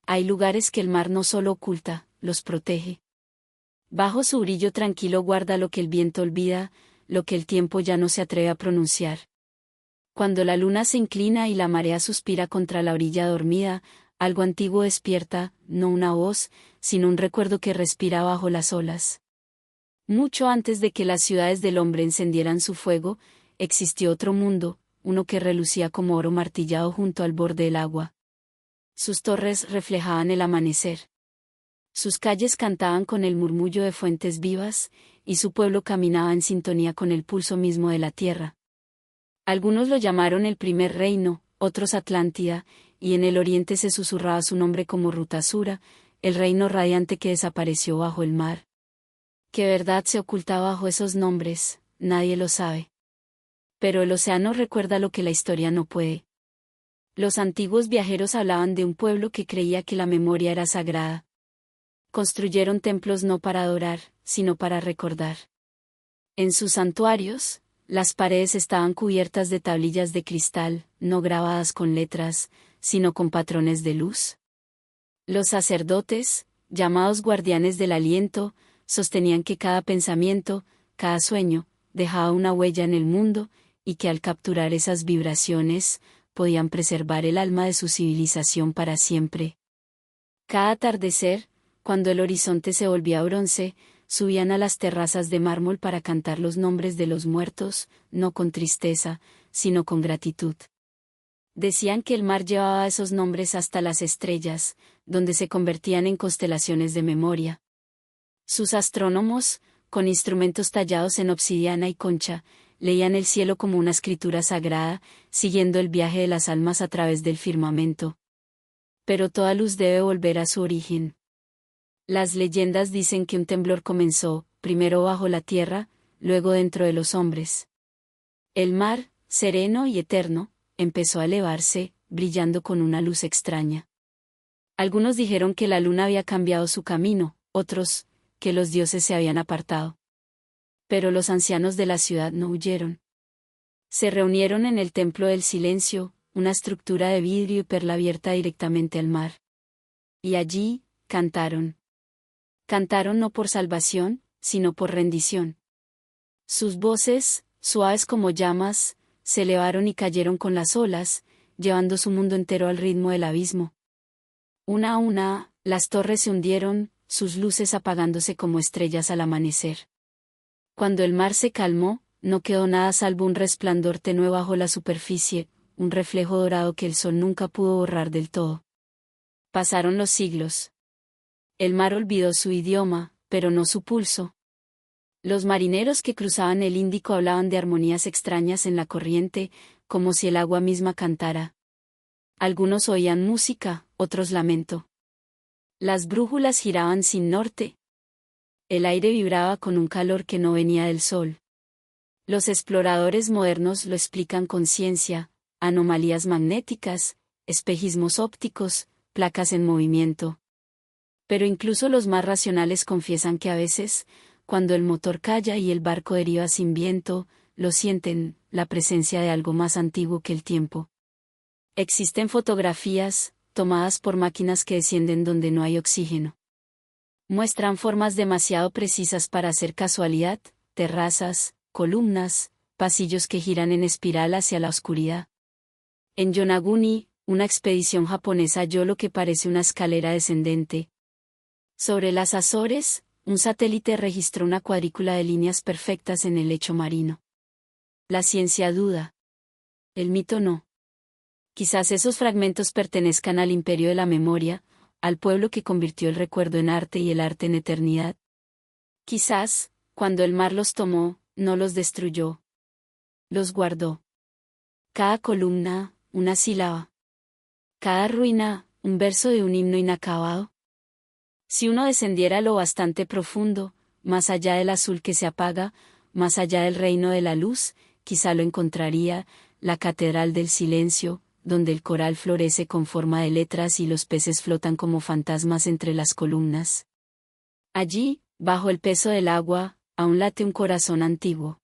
Hay lugares que el mar no solo oculta, los protege. Bajo su brillo tranquilo guarda lo que el viento olvida, lo que el tiempo ya no se atreve a pronunciar. Cuando la luna se inclina y la marea suspira contra la orilla dormida, algo antiguo despierta, no una voz, sino un recuerdo que respira bajo las olas. Mucho antes de que las ciudades del hombre encendieran su fuego, existió otro mundo, uno que relucía como oro martillado junto al borde del agua. Sus torres reflejaban el amanecer. Sus calles cantaban con el murmullo de fuentes vivas, y su pueblo caminaba en sintonía con el pulso mismo de la tierra. Algunos lo llamaron el primer reino, otros Atlántida, y en el oriente se susurraba su nombre como Rutasura, el reino radiante que desapareció bajo el mar. ¿Qué verdad se oculta bajo esos nombres? Nadie lo sabe. Pero el océano recuerda lo que la historia no puede. Los antiguos viajeros hablaban de un pueblo que creía que la memoria era sagrada. Construyeron templos no para adorar, sino para recordar. En sus santuarios, las paredes estaban cubiertas de tablillas de cristal, no grabadas con letras, sino con patrones de luz. Los sacerdotes, llamados guardianes del aliento, sostenían que cada pensamiento, cada sueño, dejaba una huella en el mundo, y que al capturar esas vibraciones, podían preservar el alma de su civilización para siempre. Cada atardecer, cuando el horizonte se volvía bronce, subían a las terrazas de mármol para cantar los nombres de los muertos, no con tristeza, sino con gratitud. Decían que el mar llevaba esos nombres hasta las estrellas, donde se convertían en constelaciones de memoria. Sus astrónomos, con instrumentos tallados en obsidiana y concha, leían el cielo como una escritura sagrada, siguiendo el viaje de las almas a través del firmamento. Pero toda luz debe volver a su origen. Las leyendas dicen que un temblor comenzó, primero bajo la tierra, luego dentro de los hombres. El mar, sereno y eterno, empezó a elevarse, brillando con una luz extraña. Algunos dijeron que la luna había cambiado su camino, otros, que los dioses se habían apartado. Pero los ancianos de la ciudad no huyeron. Se reunieron en el templo del silencio, una estructura de vidrio y perla abierta directamente al mar. Y allí, cantaron. Cantaron no por salvación, sino por rendición. Sus voces, suaves como llamas, se elevaron y cayeron con las olas, llevando su mundo entero al ritmo del abismo. Una a una, las torres se hundieron, sus luces apagándose como estrellas al amanecer. Cuando el mar se calmó, no quedó nada salvo un resplandor tenue bajo la superficie, un reflejo dorado que el sol nunca pudo borrar del todo. Pasaron los siglos. El mar olvidó su idioma, pero no su pulso. Los marineros que cruzaban el Índico hablaban de armonías extrañas en la corriente, como si el agua misma cantara. Algunos oían música, otros lamento. Las brújulas giraban sin norte. El aire vibraba con un calor que no venía del sol. Los exploradores modernos lo explican con ciencia, anomalías magnéticas, espejismos ópticos, placas en movimiento. Pero incluso los más racionales confiesan que a veces, cuando el motor calla y el barco deriva sin viento, lo sienten, la presencia de algo más antiguo que el tiempo. Existen fotografías, tomadas por máquinas que descienden donde no hay oxígeno. Muestran formas demasiado precisas para ser casualidad, terrazas, columnas, pasillos que giran en espiral hacia la oscuridad. En Yonaguni, una expedición japonesa halló lo que parece una escalera descendente. Sobre las Azores, un satélite registró una cuadrícula de líneas perfectas en el lecho marino. La ciencia duda. El mito no. Quizás esos fragmentos pertenezcan al imperio de la memoria, al pueblo que convirtió el recuerdo en arte y el arte en eternidad. Quizás, cuando el mar los tomó, no los destruyó. Los guardó. Cada columna, una sílaba. Cada ruina, un verso de un himno inacabado. Si uno descendiera lo bastante profundo, más allá del azul que se apaga, más allá del reino de la luz, quizá lo encontraría, la catedral del silencio, donde el coral florece con forma de letras y los peces flotan como fantasmas entre las columnas. Allí, bajo el peso del agua, aún late un corazón antiguo.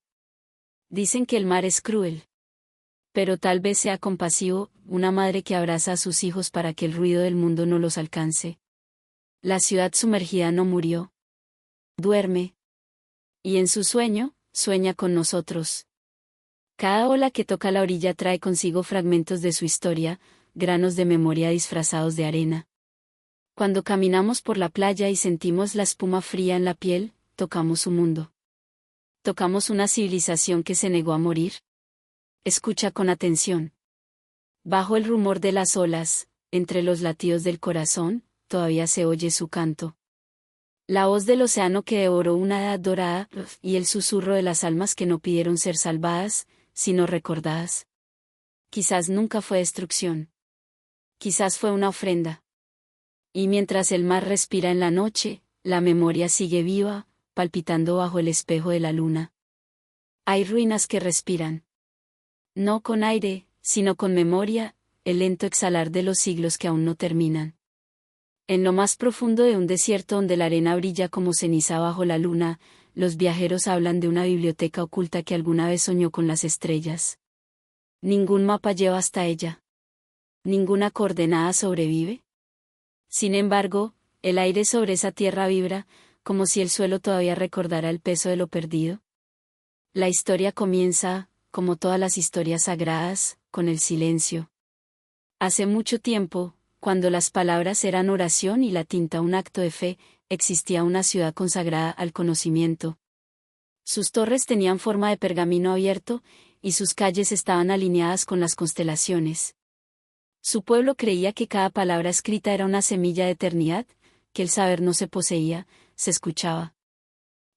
Dicen que el mar es cruel. Pero tal vez sea compasivo, una madre que abraza a sus hijos para que el ruido del mundo no los alcance. La ciudad sumergida no murió. Duerme. Y en su sueño, sueña con nosotros. Cada ola que toca la orilla trae consigo fragmentos de su historia, granos de memoria disfrazados de arena. Cuando caminamos por la playa y sentimos la espuma fría en la piel, tocamos su mundo. Tocamos una civilización que se negó a morir. Escucha con atención. Bajo el rumor de las olas, entre los latidos del corazón, todavía se oye su canto. La voz del océano que devoró una edad dorada, y el susurro de las almas que no pidieron ser salvadas, sino recordadas. Quizás nunca fue destrucción. Quizás fue una ofrenda. Y mientras el mar respira en la noche, la memoria sigue viva, palpitando bajo el espejo de la luna. Hay ruinas que respiran. No con aire, sino con memoria, el lento exhalar de los siglos que aún no terminan. En lo más profundo de un desierto donde la arena brilla como ceniza bajo la luna, los viajeros hablan de una biblioteca oculta que alguna vez soñó con las estrellas. Ningún mapa lleva hasta ella. Ninguna coordenada sobrevive. Sin embargo, el aire sobre esa tierra vibra, como si el suelo todavía recordara el peso de lo perdido. La historia comienza, como todas las historias sagradas, con el silencio. Hace mucho tiempo, cuando las palabras eran oración y la tinta un acto de fe, existía una ciudad consagrada al conocimiento. Sus torres tenían forma de pergamino abierto, y sus calles estaban alineadas con las constelaciones. Su pueblo creía que cada palabra escrita era una semilla de eternidad, que el saber no se poseía, se escuchaba.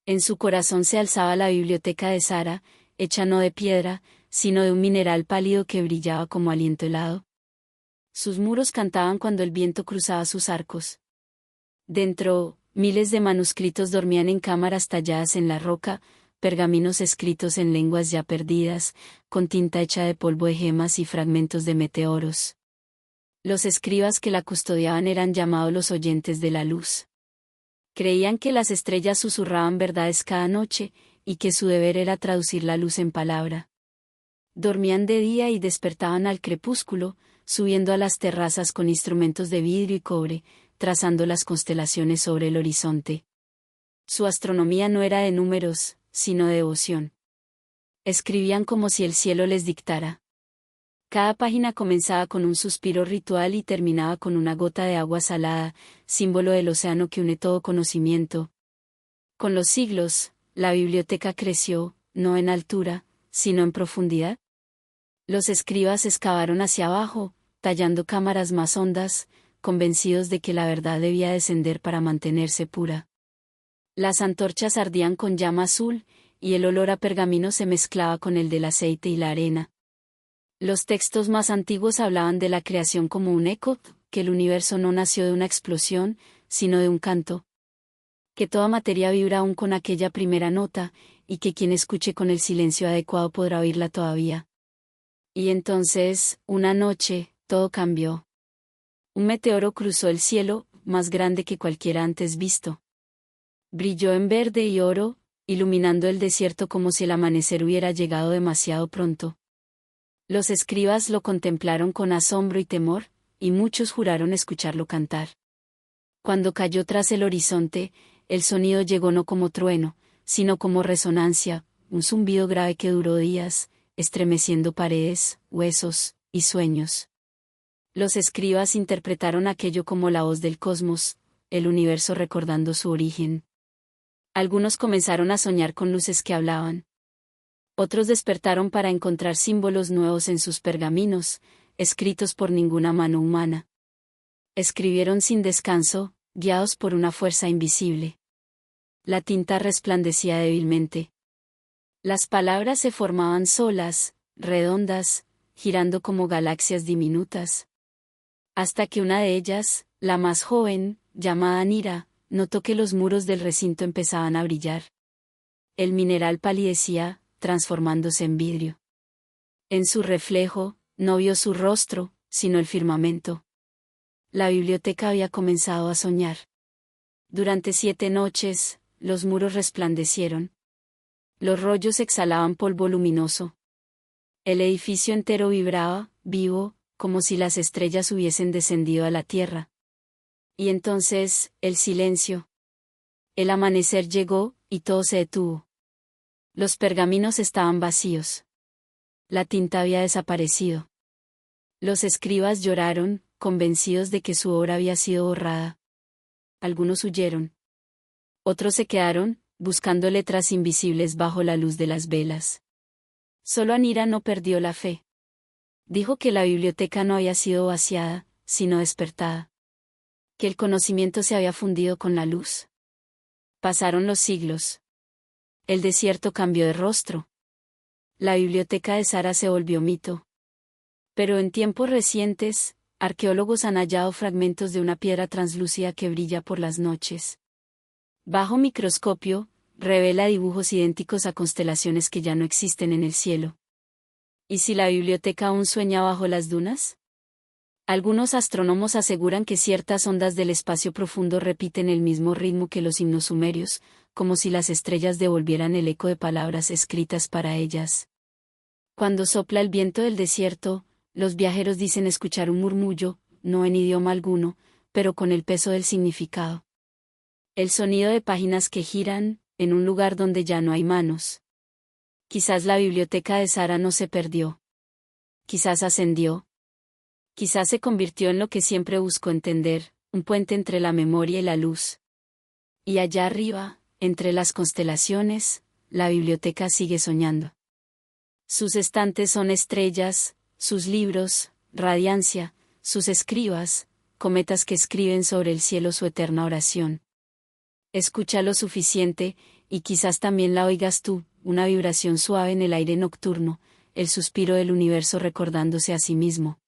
En su corazón se alzaba la biblioteca de Sara, hecha no de piedra, sino de un mineral pálido que brillaba como aliento helado. Sus muros cantaban cuando el viento cruzaba sus arcos. Dentro, miles de manuscritos dormían en cámaras talladas en la roca, pergaminos escritos en lenguas ya perdidas, con tinta hecha de polvo de gemas y fragmentos de meteoros. Los escribas que la custodiaban eran llamados los oyentes de la luz. Creían que las estrellas susurraban verdades cada noche, y que su deber era traducir la luz en palabra. Dormían de día y despertaban al crepúsculo, subiendo a las terrazas con instrumentos de vidrio y cobre, trazando las constelaciones sobre el horizonte. Su astronomía no era de números, sino de devoción. Escribían como si el cielo les dictara. Cada página comenzaba con un suspiro ritual y terminaba con una gota de agua salada, símbolo del océano que une todo conocimiento. Con los siglos, la biblioteca creció, no en altura, sino en profundidad. Los escribas excavaron hacia abajo, tallando cámaras más hondas, convencidos de que la verdad debía descender para mantenerse pura. Las antorchas ardían con llama azul, y el olor a pergamino se mezclaba con el del aceite y la arena. Los textos más antiguos hablaban de la creación como un eco, que el universo no nació de una explosión, sino de un canto. Que toda materia vibra aún con aquella primera nota, y que quien escuche con el silencio adecuado podrá oírla todavía. Y entonces, una noche, todo cambió. Un meteoro cruzó el cielo, más grande que cualquiera antes visto. Brilló en verde y oro, iluminando el desierto como si el amanecer hubiera llegado demasiado pronto. Los escribas lo contemplaron con asombro y temor, y muchos juraron escucharlo cantar. Cuando cayó tras el horizonte, el sonido llegó no como trueno, sino como resonancia, un zumbido grave que duró días, estremeciendo paredes, huesos y sueños. Los escribas interpretaron aquello como la voz del cosmos, el universo recordando su origen. Algunos comenzaron a soñar con luces que hablaban. Otros despertaron para encontrar símbolos nuevos en sus pergaminos, escritos por ninguna mano humana. Escribieron sin descanso, guiados por una fuerza invisible. La tinta resplandecía débilmente. Las palabras se formaban solas, redondas, girando como galaxias diminutas. Hasta que una de ellas, la más joven, llamada Nira, notó que los muros del recinto empezaban a brillar. El mineral palidecía, transformándose en vidrio. En su reflejo, no vio su rostro, sino el firmamento. La biblioteca había comenzado a soñar. Durante 7 noches, los muros resplandecieron. Los rollos exhalaban polvo luminoso. El edificio entero vibraba, vivo, como si las estrellas hubiesen descendido a la tierra. Y entonces, el silencio. El amanecer llegó, y todo se detuvo. Los pergaminos estaban vacíos. La tinta había desaparecido. Los escribas lloraron, convencidos de que su obra había sido borrada. Algunos huyeron. Otros se quedaron, buscando letras invisibles bajo la luz de las velas. Solo Anira no perdió la fe. Dijo que la biblioteca no había sido vaciada, sino despertada. Que el conocimiento se había fundido con la luz. Pasaron los siglos. El desierto cambió de rostro. La biblioteca de Sara se volvió mito. Pero en tiempos recientes, arqueólogos han hallado fragmentos de una piedra translúcida que brilla por las noches. Bajo microscopio, revela dibujos idénticos a constelaciones que ya no existen en el cielo. ¿Y si la biblioteca aún sueña bajo las dunas? Algunos astrónomos aseguran que ciertas ondas del espacio profundo repiten el mismo ritmo que los himnos sumerios, como si las estrellas devolvieran el eco de palabras escritas para ellas. Cuando sopla el viento del desierto, los viajeros dicen escuchar un murmullo, no en idioma alguno, pero con el peso del significado. El sonido de páginas que giran, en un lugar donde ya no hay manos. Quizás la biblioteca de Sara no se perdió. Quizás ascendió. Quizás se convirtió en lo que siempre buscó entender, un puente entre la memoria y la luz. Y allá arriba, entre las constelaciones, la biblioteca sigue soñando. Sus estantes son estrellas, sus libros, radiancia, sus escribas, cometas que escriben sobre el cielo su eterna oración. Escucha lo suficiente, y quizás también la oigas tú, una vibración suave en el aire nocturno, el suspiro del universo recordándose a sí mismo.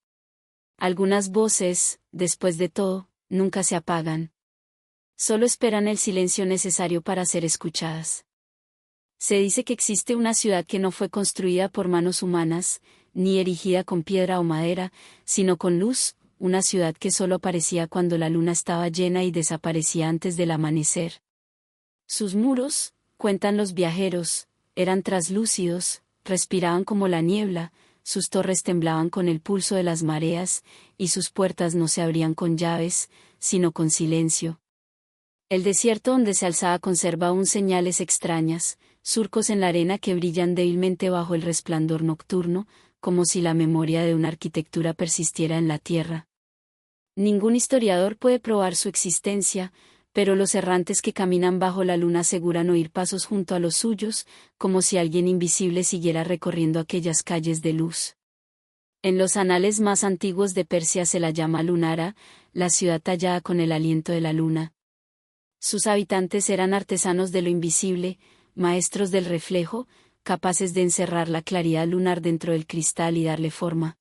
Algunas voces, después de todo, nunca se apagan. Solo esperan el silencio necesario para ser escuchadas. Se dice que existe una ciudad que no fue construida por manos humanas, ni erigida con piedra o madera, sino con luz, una ciudad que solo aparecía cuando la luna estaba llena y desaparecía antes del amanecer. Sus muros, cuentan los viajeros, eran traslúcidos, respiraban como la niebla, sus torres temblaban con el pulso de las mareas, y sus puertas no se abrían con llaves, sino con silencio. El desierto donde se alzaba conserva aún señales extrañas, surcos en la arena que brillan débilmente bajo el resplandor nocturno, como si la memoria de una arquitectura persistiera en la tierra. Ningún historiador puede probar su existencia, pero los errantes que caminan bajo la luna aseguran oír pasos junto a los suyos, como si alguien invisible siguiera recorriendo aquellas calles de luz. En los anales más antiguos de Persia se la llama Lunara, la ciudad tallada con el aliento de la luna. Sus habitantes eran artesanos de lo invisible, maestros del reflejo, capaces de encerrar la claridad lunar dentro del cristal y darle forma.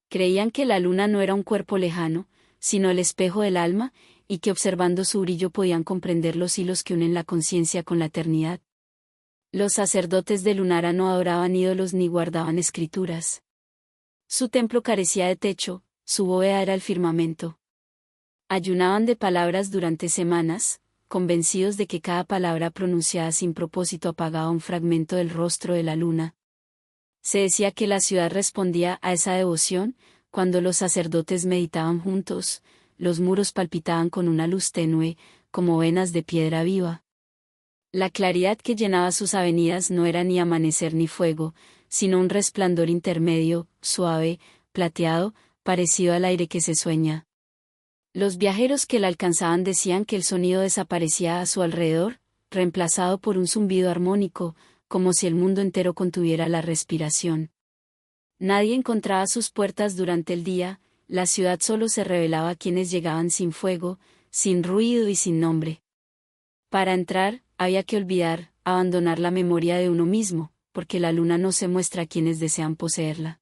Creían que la luna no era un cuerpo lejano, sino el espejo del alma, y que observando su brillo podían comprender los hilos que unen la conciencia con la eternidad. Los sacerdotes de Lunara no adoraban ídolos ni guardaban escrituras. Su templo carecía de techo, su bóveda era el firmamento. Ayunaban de palabras durante semanas, convencidos de que cada palabra pronunciada sin propósito apagaba un fragmento del rostro de la luna. Se decía que la ciudad respondía a esa devoción, cuando los sacerdotes meditaban juntos, los muros palpitaban con una luz tenue, como venas de piedra viva. La claridad que llenaba sus avenidas no era ni amanecer ni fuego, sino un resplandor intermedio, suave, plateado, parecido al aire que se sueña. Los viajeros que la alcanzaban decían que el sonido desaparecía a su alrededor, reemplazado por un zumbido armónico, como si el mundo entero contuviera la respiración. Nadie encontraba sus puertas durante el día, la ciudad solo se revelaba a quienes llegaban sin fuego, sin ruido y sin nombre. Para entrar, había que olvidar, abandonar la memoria de uno mismo, porque la luna no se muestra a quienes desean poseerla.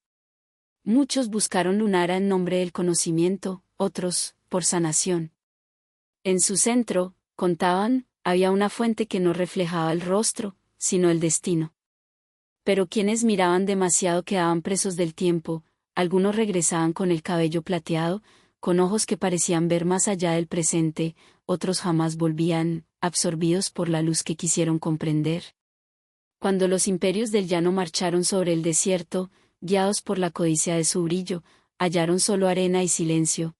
Muchos buscaron Lunara en nombre del conocimiento, otros, por sanación. En su centro, contaban, había una fuente que no reflejaba el rostro, sino el destino. Pero quienes miraban demasiado quedaban presos del tiempo, algunos regresaban con el cabello plateado, con ojos que parecían ver más allá del presente, otros jamás volvían, absorbidos por la luz que quisieron comprender. Cuando los imperios del llano marcharon sobre el desierto, guiados por la codicia de su brillo, hallaron solo arena y silencio.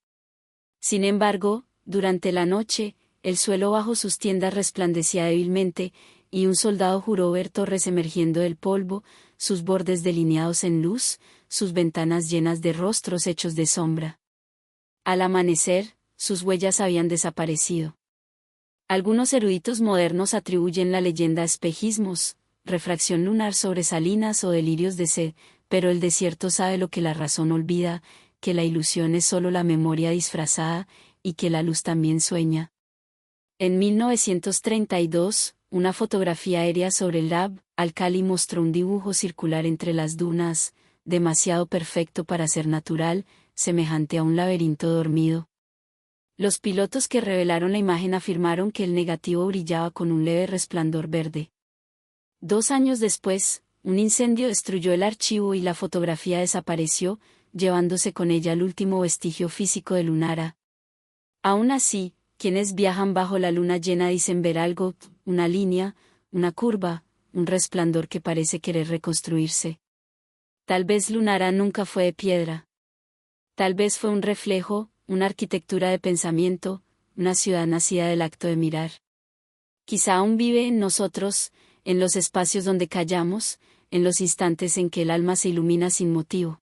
Sin embargo, durante la noche, el suelo bajo sus tiendas resplandecía débilmente, y un soldado juró ver torres emergiendo del polvo, sus bordes delineados en luz, sus ventanas llenas de rostros hechos de sombra. Al amanecer, sus huellas habían desaparecido. Algunos eruditos modernos atribuyen la leyenda a espejismos, refracción lunar sobre salinas o delirios de sed, pero el desierto sabe lo que la razón olvida, que la ilusión es solo la memoria disfrazada, y que la luz también sueña. En 1932, una fotografía aérea sobre el Rab al-Khali mostró un dibujo circular entre las dunas, demasiado perfecto para ser natural, semejante a un laberinto dormido. Los pilotos que revelaron la imagen afirmaron que el negativo brillaba con un leve resplandor verde. 2 años después, un incendio destruyó el archivo y la fotografía desapareció, llevándose con ella el último vestigio físico de Lunara. Aún así, quienes viajan bajo la luna llena dicen ver algo, una línea, una curva, un resplandor que parece querer reconstruirse. Tal vez Lunara nunca fue de piedra. Tal vez fue un reflejo, una arquitectura de pensamiento, una ciudad nacida del acto de mirar. Quizá aún vive en nosotros, en los espacios donde callamos, en los instantes en que el alma se ilumina sin motivo.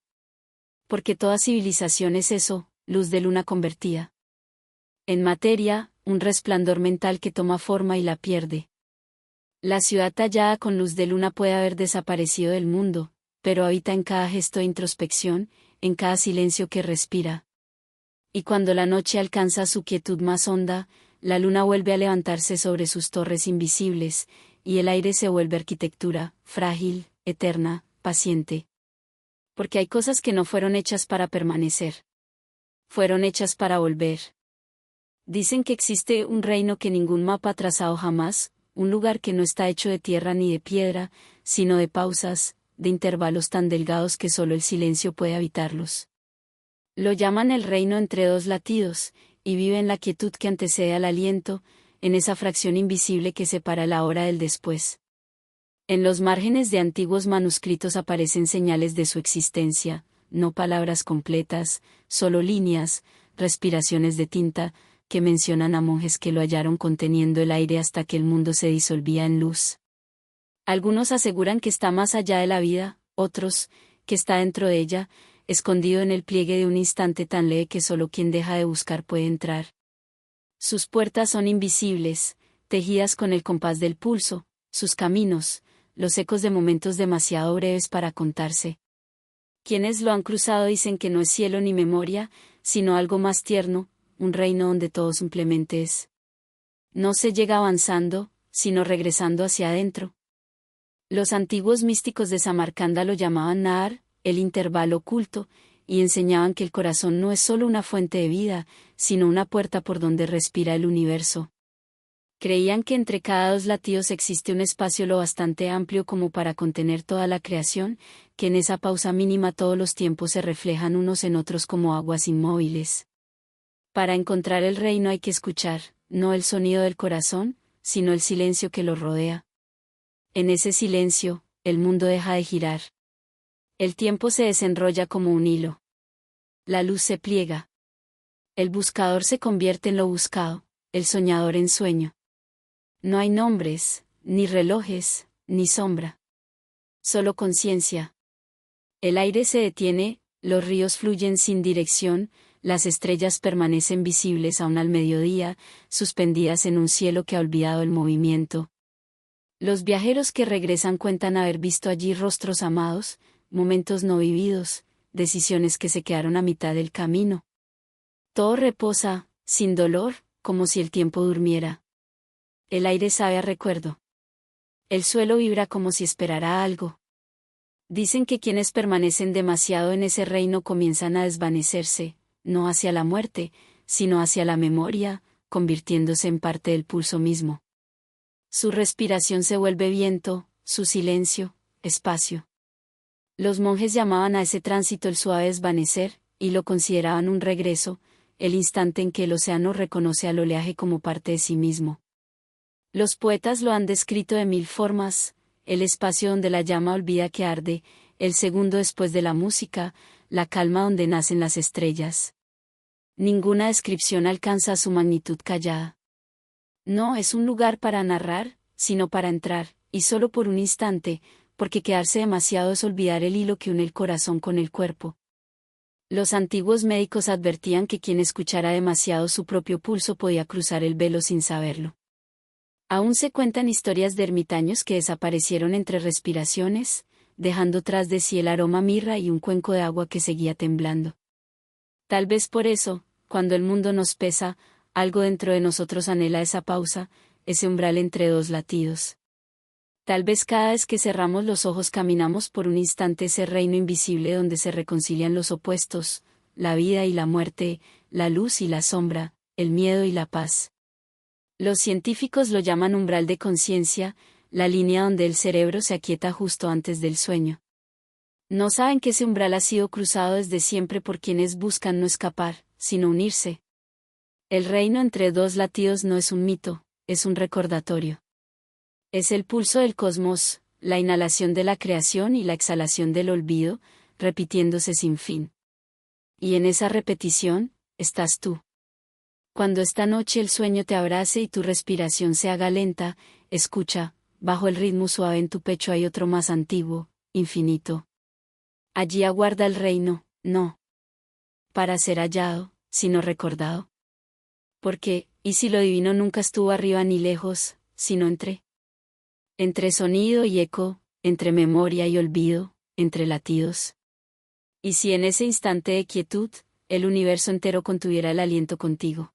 Porque toda civilización es eso, luz de luna convertida. En materia, un resplandor mental que toma forma y la pierde. La ciudad tallada con luz de luna puede haber desaparecido del mundo, pero habita en cada gesto de introspección, en cada silencio que respira. Y cuando la noche alcanza su quietud más honda, la luna vuelve a levantarse sobre sus torres invisibles, y el aire se vuelve arquitectura, frágil, eterna, paciente. Porque hay cosas que no fueron hechas para permanecer. Fueron hechas para volver. Dicen que existe un reino que ningún mapa ha trazado jamás, un lugar que no está hecho de tierra ni de piedra, sino de pausas, de intervalos tan delgados que solo el silencio puede habitarlos. Lo llaman el reino entre dos latidos, y vive en la quietud que antecede al aliento, en esa fracción invisible que separa la hora del después. En los márgenes de antiguos manuscritos aparecen señales de su existencia, no palabras completas, solo líneas, respiraciones de tinta, que mencionan a monjes que lo hallaron conteniendo el aire hasta que el mundo se disolvía en luz. Algunos aseguran que está más allá de la vida, otros, que está dentro de ella, escondido en el pliegue de un instante tan leve que solo quien deja de buscar puede entrar. Sus puertas son invisibles, tejidas con el compás del pulso, sus caminos, los ecos de momentos demasiado breves para contarse. Quienes lo han cruzado dicen que no es cielo ni memoria, sino algo más tierno, un reino donde todo simplemente es. No se llega avanzando, sino regresando hacia adentro. Los antiguos místicos de Samarcanda lo llamaban Nahar, el intervalo oculto, y enseñaban que el corazón no es solo una fuente de vida, sino una puerta por donde respira el universo. Creían que entre cada 2 latidos existe un espacio lo bastante amplio como para contener toda la creación, que en esa pausa mínima todos los tiempos se reflejan unos en otros como aguas inmóviles. Para encontrar el reino hay que escuchar, no el sonido del corazón, sino el silencio que lo rodea. En ese silencio, el mundo deja de girar. El tiempo se desenrolla como un hilo. La luz se pliega. El buscador se convierte en lo buscado, el soñador en sueño. No hay nombres, ni relojes, ni sombra. Solo conciencia. El aire se detiene, los ríos fluyen sin dirección, las estrellas permanecen visibles aún al mediodía, suspendidas en un cielo que ha olvidado el movimiento. Los viajeros que regresan cuentan haber visto allí rostros amados, momentos no vividos, decisiones que se quedaron a mitad del camino. Todo reposa, sin dolor, como si el tiempo durmiera. El aire sabe a recuerdo. El suelo vibra como si esperara algo. Dicen que quienes permanecen demasiado en ese reino comienzan a desvanecerse, no hacia la muerte, sino hacia la memoria, convirtiéndose en parte del pulso mismo. Su respiración se vuelve viento, su silencio, espacio. Los monjes llamaban a ese tránsito el suave desvanecer, y lo consideraban un regreso, el instante en que el océano reconoce al oleaje como parte de sí mismo. Los poetas lo han descrito de 1000 formas, el espacio donde la llama olvida que arde, el segundo después de la música, la calma donde nacen las estrellas. Ninguna descripción alcanza su magnitud callada. No es un lugar para narrar, sino para entrar, y solo por un instante, porque quedarse demasiado es olvidar el hilo que une el corazón con el cuerpo. Los antiguos médicos advertían que quien escuchara demasiado su propio pulso podía cruzar el velo sin saberlo. Aún se cuentan historias de ermitaños que desaparecieron entre respiraciones, dejando tras de sí el aroma a mirra y un cuenco de agua que seguía temblando. Tal vez por eso, cuando el mundo nos pesa, algo dentro de nosotros anhela esa pausa, ese umbral entre dos latidos. Tal vez cada vez que cerramos los ojos caminamos por un instante ese reino invisible donde se reconcilian los opuestos, la vida y la muerte, la luz y la sombra, el miedo y la paz. Los científicos lo llaman umbral de conciencia, la línea donde el cerebro se aquieta justo antes del sueño. No saben que ese umbral ha sido cruzado desde siempre por quienes buscan no escapar, sino unirse. El reino entre dos latidos no es un mito, es un recordatorio. Es el pulso del cosmos, la inhalación de la creación y la exhalación del olvido, repitiéndose sin fin. Y en esa repetición, estás tú. Cuando esta noche el sueño te abrace y tu respiración se haga lenta, escucha, bajo el ritmo suave en tu pecho hay otro más antiguo, infinito. Allí aguarda el reino, no para ser hallado, sino recordado. Porque, ¿y si lo divino nunca estuvo arriba ni lejos, sino entre sonido y eco, entre memoria y olvido, entre latidos? ¿Y si en ese instante de quietud, el universo entero contuviera el aliento contigo?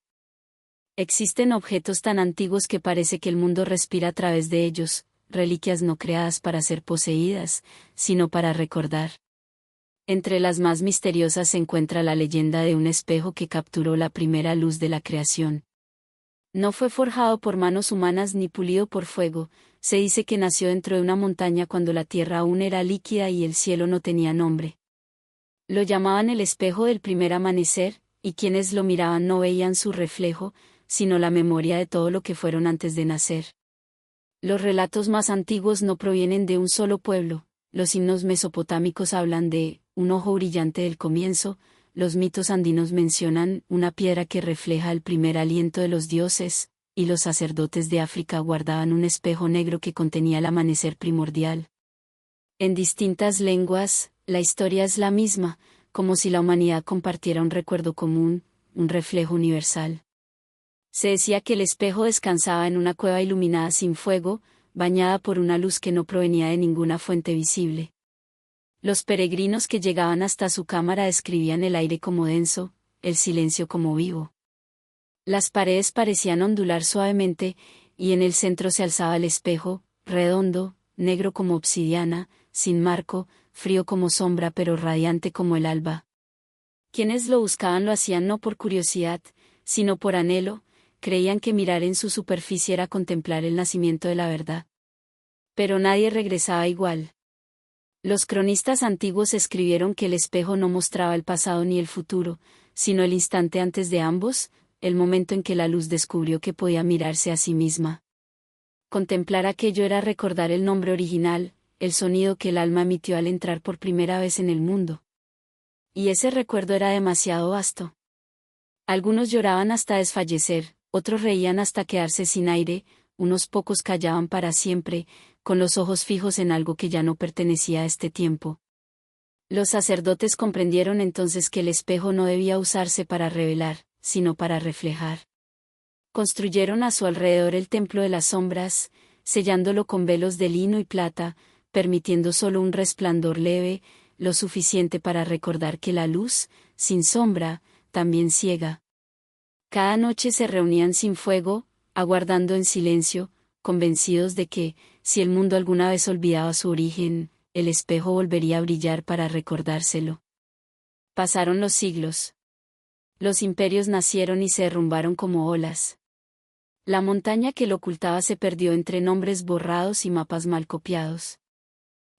Existen objetos tan antiguos que parece que el mundo respira a través de ellos, reliquias no creadas para ser poseídas, sino para recordar. Entre las más misteriosas se encuentra la leyenda de un espejo que capturó la primera luz de la creación. No fue forjado por manos humanas ni pulido por fuego, se dice que nació dentro de una montaña cuando la tierra aún era líquida y el cielo no tenía nombre. Lo llamaban el espejo del primer amanecer, y quienes lo miraban no veían su reflejo, sino la memoria de todo lo que fueron antes de nacer. Los relatos más antiguos no provienen de un solo pueblo, los himnos mesopotámicos hablan de un ojo brillante del comienzo, los mitos andinos mencionan una piedra que refleja el primer aliento de los dioses, y los sacerdotes de África guardaban un espejo negro que contenía el amanecer primordial. En distintas lenguas, la historia es la misma, como si la humanidad compartiera un recuerdo común, un reflejo universal. Se decía que el espejo descansaba en una cueva iluminada sin fuego, bañada por una luz que no provenía de ninguna fuente visible. Los peregrinos que llegaban hasta su cámara describían el aire como denso, el silencio como vivo. Las paredes parecían ondular suavemente, y en el centro se alzaba el espejo, redondo, negro como obsidiana, sin marco, frío como sombra pero radiante como el alba. Quienes lo buscaban lo hacían no por curiosidad, sino por anhelo, creían que mirar en su superficie era contemplar el nacimiento de la verdad. Pero nadie regresaba igual. Los cronistas antiguos escribieron que el espejo no mostraba el pasado ni el futuro, sino el instante antes de ambos, el momento en que la luz descubrió que podía mirarse a sí misma. Contemplar aquello era recordar el nombre original, el sonido que el alma emitió al entrar por primera vez en el mundo. Y ese recuerdo era demasiado vasto. Algunos lloraban hasta desfallecer, otros reían hasta quedarse sin aire, unos pocos callaban para siempre, con los ojos fijos en algo que ya no pertenecía a este tiempo. Los sacerdotes comprendieron entonces que el espejo no debía usarse para revelar, sino para reflejar. Construyeron a su alrededor el templo de las sombras, sellándolo con velos de lino y plata, permitiendo solo un resplandor leve, lo suficiente para recordar que la luz, sin sombra, también ciega. Cada noche se reunían sin fuego, aguardando en silencio, convencidos de que, si el mundo alguna vez olvidaba su origen, el espejo volvería a brillar para recordárselo. Pasaron los siglos. Los imperios nacieron y se derrumbaron como olas. La montaña que lo ocultaba se perdió entre nombres borrados y mapas mal copiados.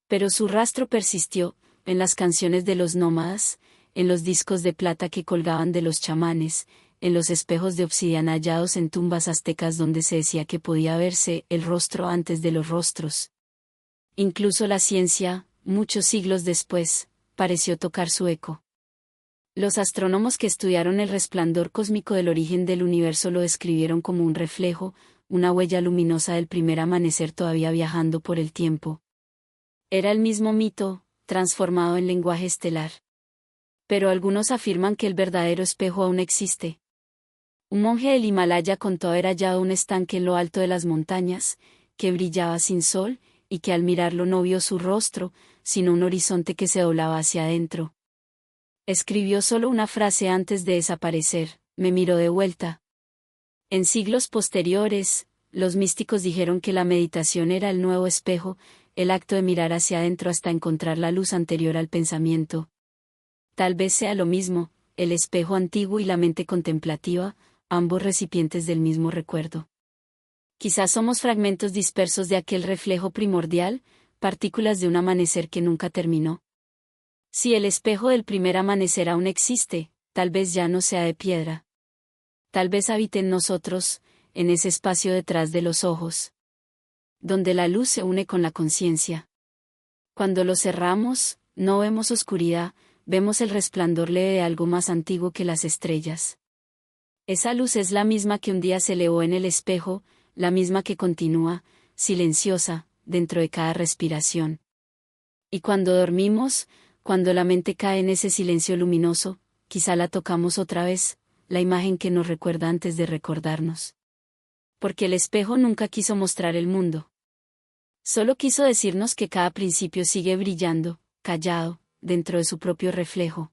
Pero su rastro persistió, en las canciones de los nómadas, en los discos de plata que colgaban de los chamanes, en los espejos de obsidiana hallados en tumbas aztecas donde se decía que podía verse el rostro antes de los rostros. Incluso la ciencia, muchos siglos después, pareció tocar su eco. Los astrónomos que estudiaron el resplandor cósmico del origen del universo lo describieron como un reflejo, una huella luminosa del primer amanecer todavía viajando por el tiempo. Era el mismo mito, transformado en lenguaje estelar. Pero algunos afirman que el verdadero espejo aún existe. Un monje del Himalaya contó haber hallado un estanque en lo alto de las montañas, que brillaba sin sol, y que al mirarlo no vio su rostro, sino un horizonte que se doblaba hacia adentro. Escribió solo una frase antes de desaparecer: me miró de vuelta. En siglos posteriores, los místicos dijeron que la meditación era el nuevo espejo, el acto de mirar hacia adentro hasta encontrar la luz anterior al pensamiento. Tal vez sea lo mismo, el espejo antiguo y la mente contemplativa, ambos recipientes del mismo recuerdo. Quizás somos fragmentos dispersos de aquel reflejo primordial, partículas de un amanecer que nunca terminó. Si el espejo del primer amanecer aún existe, tal vez ya no sea de piedra. Tal vez habite en nosotros, en ese espacio detrás de los ojos, donde la luz se une con la conciencia. Cuando lo cerramos, no vemos oscuridad, vemos el resplandor leve de algo más antiguo que las estrellas. Esa luz es la misma que un día se elevó en el espejo, la misma que continúa, silenciosa, dentro de cada respiración. Y cuando dormimos, cuando la mente cae en ese silencio luminoso, quizá la tocamos otra vez, la imagen que nos recuerda antes de recordarnos. Porque el espejo nunca quiso mostrar el mundo. Solo quiso decirnos que cada principio sigue brillando, callado, dentro de su propio reflejo.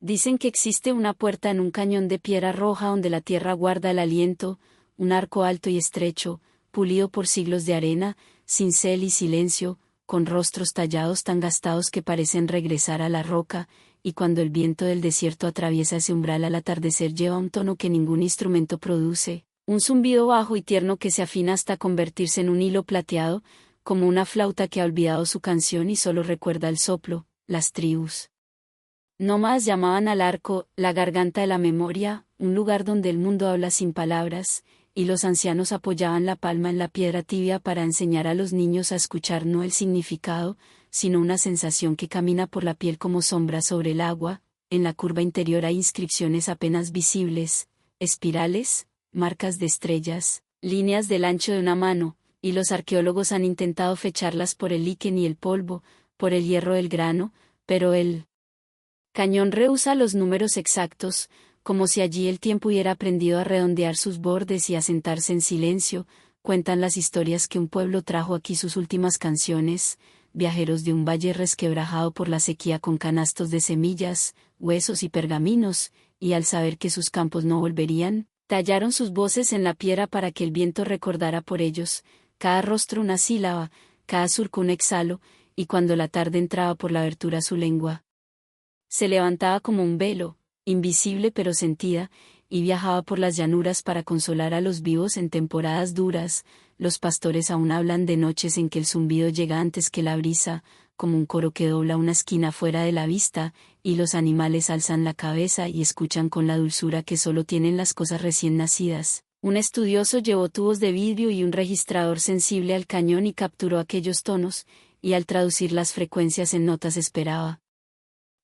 Dicen que existe una puerta en un cañón de piedra roja donde la tierra guarda el aliento, un arco alto y estrecho, pulido por siglos de arena, cincel y silencio, con rostros tallados tan gastados que parecen regresar a la roca, y cuando el viento del desierto atraviesa ese umbral al atardecer lleva un tono que ningún instrumento produce, un zumbido bajo y tierno que se afina hasta convertirse en un hilo plateado, como una flauta que ha olvidado su canción y solo recuerda el soplo. Las tribus nómadas llamaban al arco la garganta de la memoria, un lugar donde el mundo habla sin palabras, y los ancianos apoyaban la palma en la piedra tibia para enseñar a los niños a escuchar no el significado, sino una sensación que camina por la piel como sombra sobre el agua. En la curva interior hay inscripciones apenas visibles, espirales, marcas de estrellas, líneas del ancho de una mano, y los arqueólogos han intentado fecharlas por el líquen y el polvo, por el hierro del grano, pero el cañón rehúsa los números exactos, como si allí el tiempo hubiera aprendido a redondear sus bordes y a sentarse en silencio. Cuentan las historias que un pueblo trajo aquí sus últimas canciones, viajeros de un valle resquebrajado por la sequía con canastos de semillas, huesos y pergaminos, y al saber que sus campos no volverían, tallaron sus voces en la piedra para que el viento recordara por ellos, cada rostro una sílaba, cada surco un exhalo, y cuando la tarde entraba por la abertura su lengua se levantaba como un velo, invisible pero sentida, y viajaba por las llanuras para consolar a los vivos en temporadas duras. Los pastores aún hablan de noches en que el zumbido llega antes que la brisa, como un coro que dobla una esquina fuera de la vista, y los animales alzan la cabeza y escuchan con la dulzura que solo tienen las cosas recién nacidas. Un estudioso llevó tubos de vidrio y un registrador sensible al cañón y capturó aquellos tonos, y al traducir las frecuencias en notas esperaba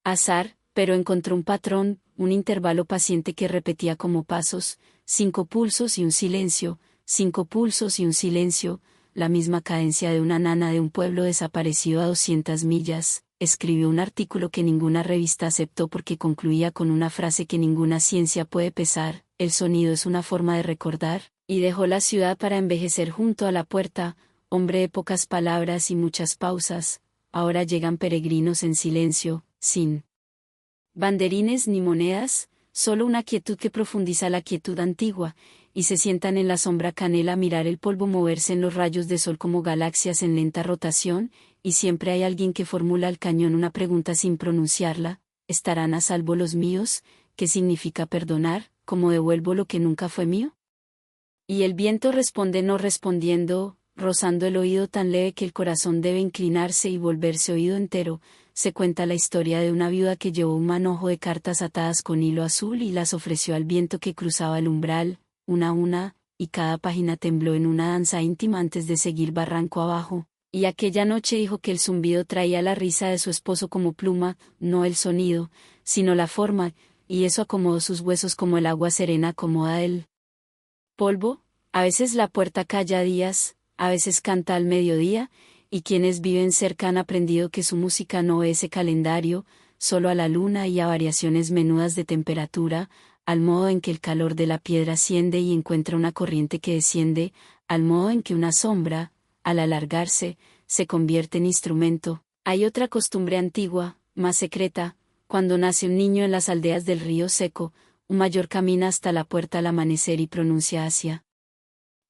azar, pero encontró un patrón, un intervalo paciente que repetía como pasos, 5 pulsos y un silencio, 5 pulsos y un silencio, la misma cadencia de una nana de un pueblo desaparecido a 200 millas. Escribió un artículo que ninguna revista aceptó porque concluía con una frase que ninguna ciencia puede pesar: el sonido es una forma de recordar, y dejó la ciudad para envejecer junto a la puerta, hombre de pocas palabras y muchas pausas. Ahora llegan peregrinos en silencio, sin banderines ni monedas, solo una quietud que profundiza la quietud antigua, y se sientan en la sombra canela a mirar el polvo moverse en los rayos de sol como galaxias en lenta rotación, y siempre hay alguien que formula al cañón una pregunta sin pronunciarla: ¿estarán a salvo los míos? ¿Qué significa perdonar? ¿Cómo devuelvo lo que nunca fue mío? Y el viento responde no respondiendo, rozando el oído tan leve que el corazón debe inclinarse y volverse oído entero. Se cuenta la historia de una viuda que llevó un manojo de cartas atadas con hilo azul y las ofreció al viento que cruzaba el umbral, una a una, y cada página tembló en una danza íntima antes de seguir barranco abajo. Y aquella noche dijo que el zumbido traía la risa de su esposo como pluma, no el sonido, sino la forma, y eso acomodó sus huesos como el agua serena acomoda el polvo. A veces la puerta calla a días, a veces canta al mediodía, y quienes viven cerca han aprendido que su música no obedece calendario, solo a la luna y a variaciones menudas de temperatura, al modo en que el calor de la piedra asciende y encuentra una corriente que desciende, al modo en que una sombra, al alargarse, se convierte en instrumento. Hay otra costumbre antigua, más secreta: cuando nace un niño en las aldeas del río seco, un mayor camina hasta la puerta al amanecer y pronuncia hacia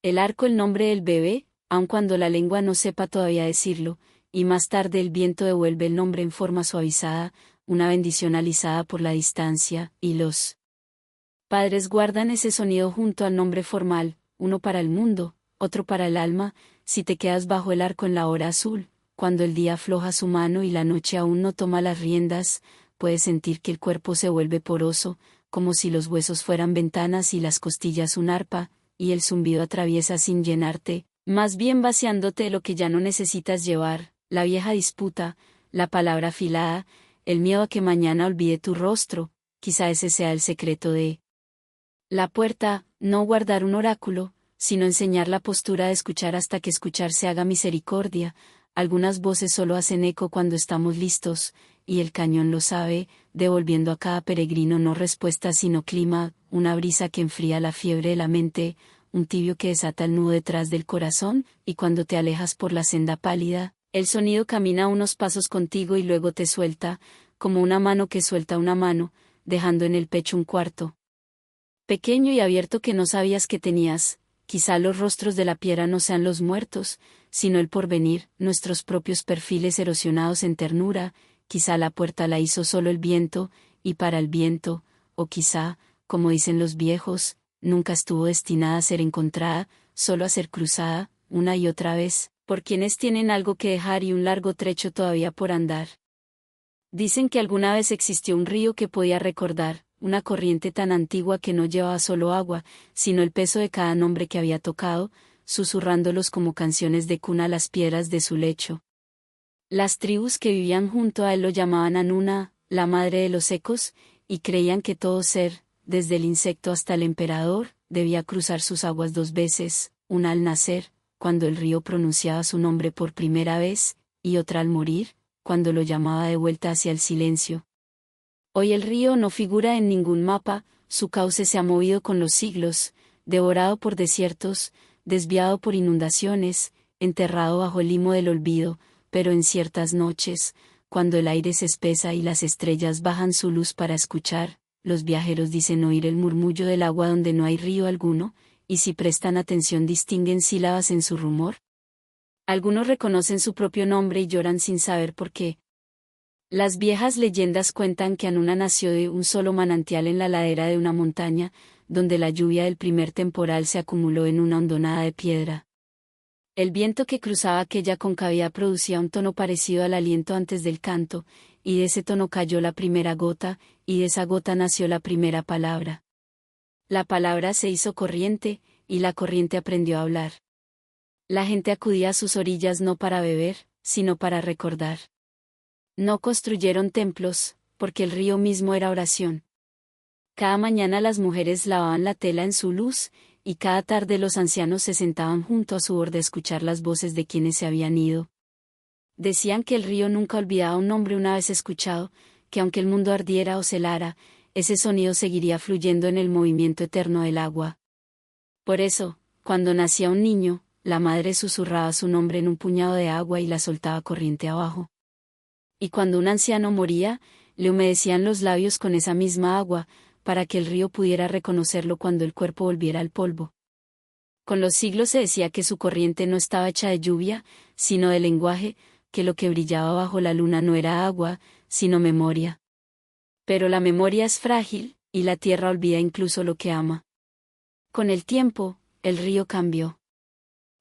el arco el nombre del bebé, aun cuando la lengua no sepa todavía decirlo, y más tarde el viento devuelve el nombre en forma suavizada, una bendición alisada por la distancia, y los padres guardan ese sonido junto al nombre formal, uno para el mundo, otro para el alma. Si te quedas bajo el arco en la hora azul, cuando el día afloja su mano y la noche aún no toma las riendas, puedes sentir que el cuerpo se vuelve poroso, como si los huesos fueran ventanas y las costillas un arpa, y el zumbido atraviesa sin llenarte, más bien vaciándote de lo que ya no necesitas llevar, la vieja disputa, la palabra afilada, el miedo a que mañana olvide tu rostro. Quizá ese sea el secreto de la puerta, no guardar un oráculo, sino enseñar la postura de escuchar hasta que escuchar se haga misericordia. Algunas voces solo hacen eco cuando estamos listos, y el cañón lo sabe, devolviendo a cada peregrino no respuesta sino clima, una brisa que enfría la fiebre de la mente, un tibio que desata el nudo detrás del corazón, y cuando te alejas por la senda pálida, el sonido camina unos pasos contigo y luego te suelta, como una mano que suelta una mano, dejando en el pecho un cuarto pequeño y abierto que no sabías que tenías. Quizá los rostros de la piedra no sean los muertos, sino el porvenir, nuestros propios perfiles erosionados en ternura. Quizá la puerta la hizo solo el viento, y para el viento, o quizá, como dicen los viejos, nunca estuvo destinada a ser encontrada, solo a ser cruzada, una y otra vez, por quienes tienen algo que dejar y un largo trecho todavía por andar. Dicen que alguna vez existió un río que podía recordar, una corriente tan antigua que no llevaba solo agua, sino el peso de cada nombre que había tocado, susurrándolos como canciones de cuna a las piedras de su lecho. Las tribus que vivían junto a él lo llamaban Anuna, la madre de los ecos, y creían que todo ser, desde el insecto hasta el emperador, debía cruzar sus aguas dos veces, una al nacer, cuando el río pronunciaba su nombre por primera vez, y otra al morir, cuando lo llamaba de vuelta hacia el silencio. Hoy el río no figura en ningún mapa, su cauce se ha movido con los siglos, devorado por desiertos, desviado por inundaciones, enterrado bajo el limo del olvido, pero en ciertas noches, cuando el aire se espesa y las estrellas bajan su luz para escuchar, los viajeros dicen oír el murmullo del agua donde no hay río alguno, y si prestan atención distinguen sílabas en su rumor. Algunos reconocen su propio nombre y lloran sin saber por qué. Las viejas leyendas cuentan que Anuna nació de un solo manantial en la ladera de una montaña, donde la lluvia del primer temporal se acumuló en una hondonada de piedra. El viento que cruzaba aquella concavidad producía un tono parecido al aliento antes del canto, y de ese tono cayó la primera gota, y de esa gota nació la primera palabra. La palabra se hizo corriente, y la corriente aprendió a hablar. La gente acudía a sus orillas no para beber, sino para recordar. No construyeron templos, porque el río mismo era oración. Cada mañana las mujeres lavaban la tela en su luz, y cada tarde los ancianos se sentaban junto a su borde a escuchar las voces de quienes se habían ido. Decían que el río nunca olvidaba un nombre una vez escuchado, que aunque el mundo ardiera o celara, ese sonido seguiría fluyendo en el movimiento eterno del agua. Por eso, cuando nacía un niño, la madre susurraba su nombre en un puñado de agua y la soltaba corriente abajo. Y cuando un anciano moría, le humedecían los labios con esa misma agua, para que el río pudiera reconocerlo cuando el cuerpo volviera al polvo. Con los siglos se decía que su corriente no estaba hecha de lluvia, sino de lenguaje, que lo que brillaba bajo la luna no era agua, sino memoria. Pero la memoria es frágil, y la tierra olvida incluso lo que ama. Con el tiempo, el río cambió.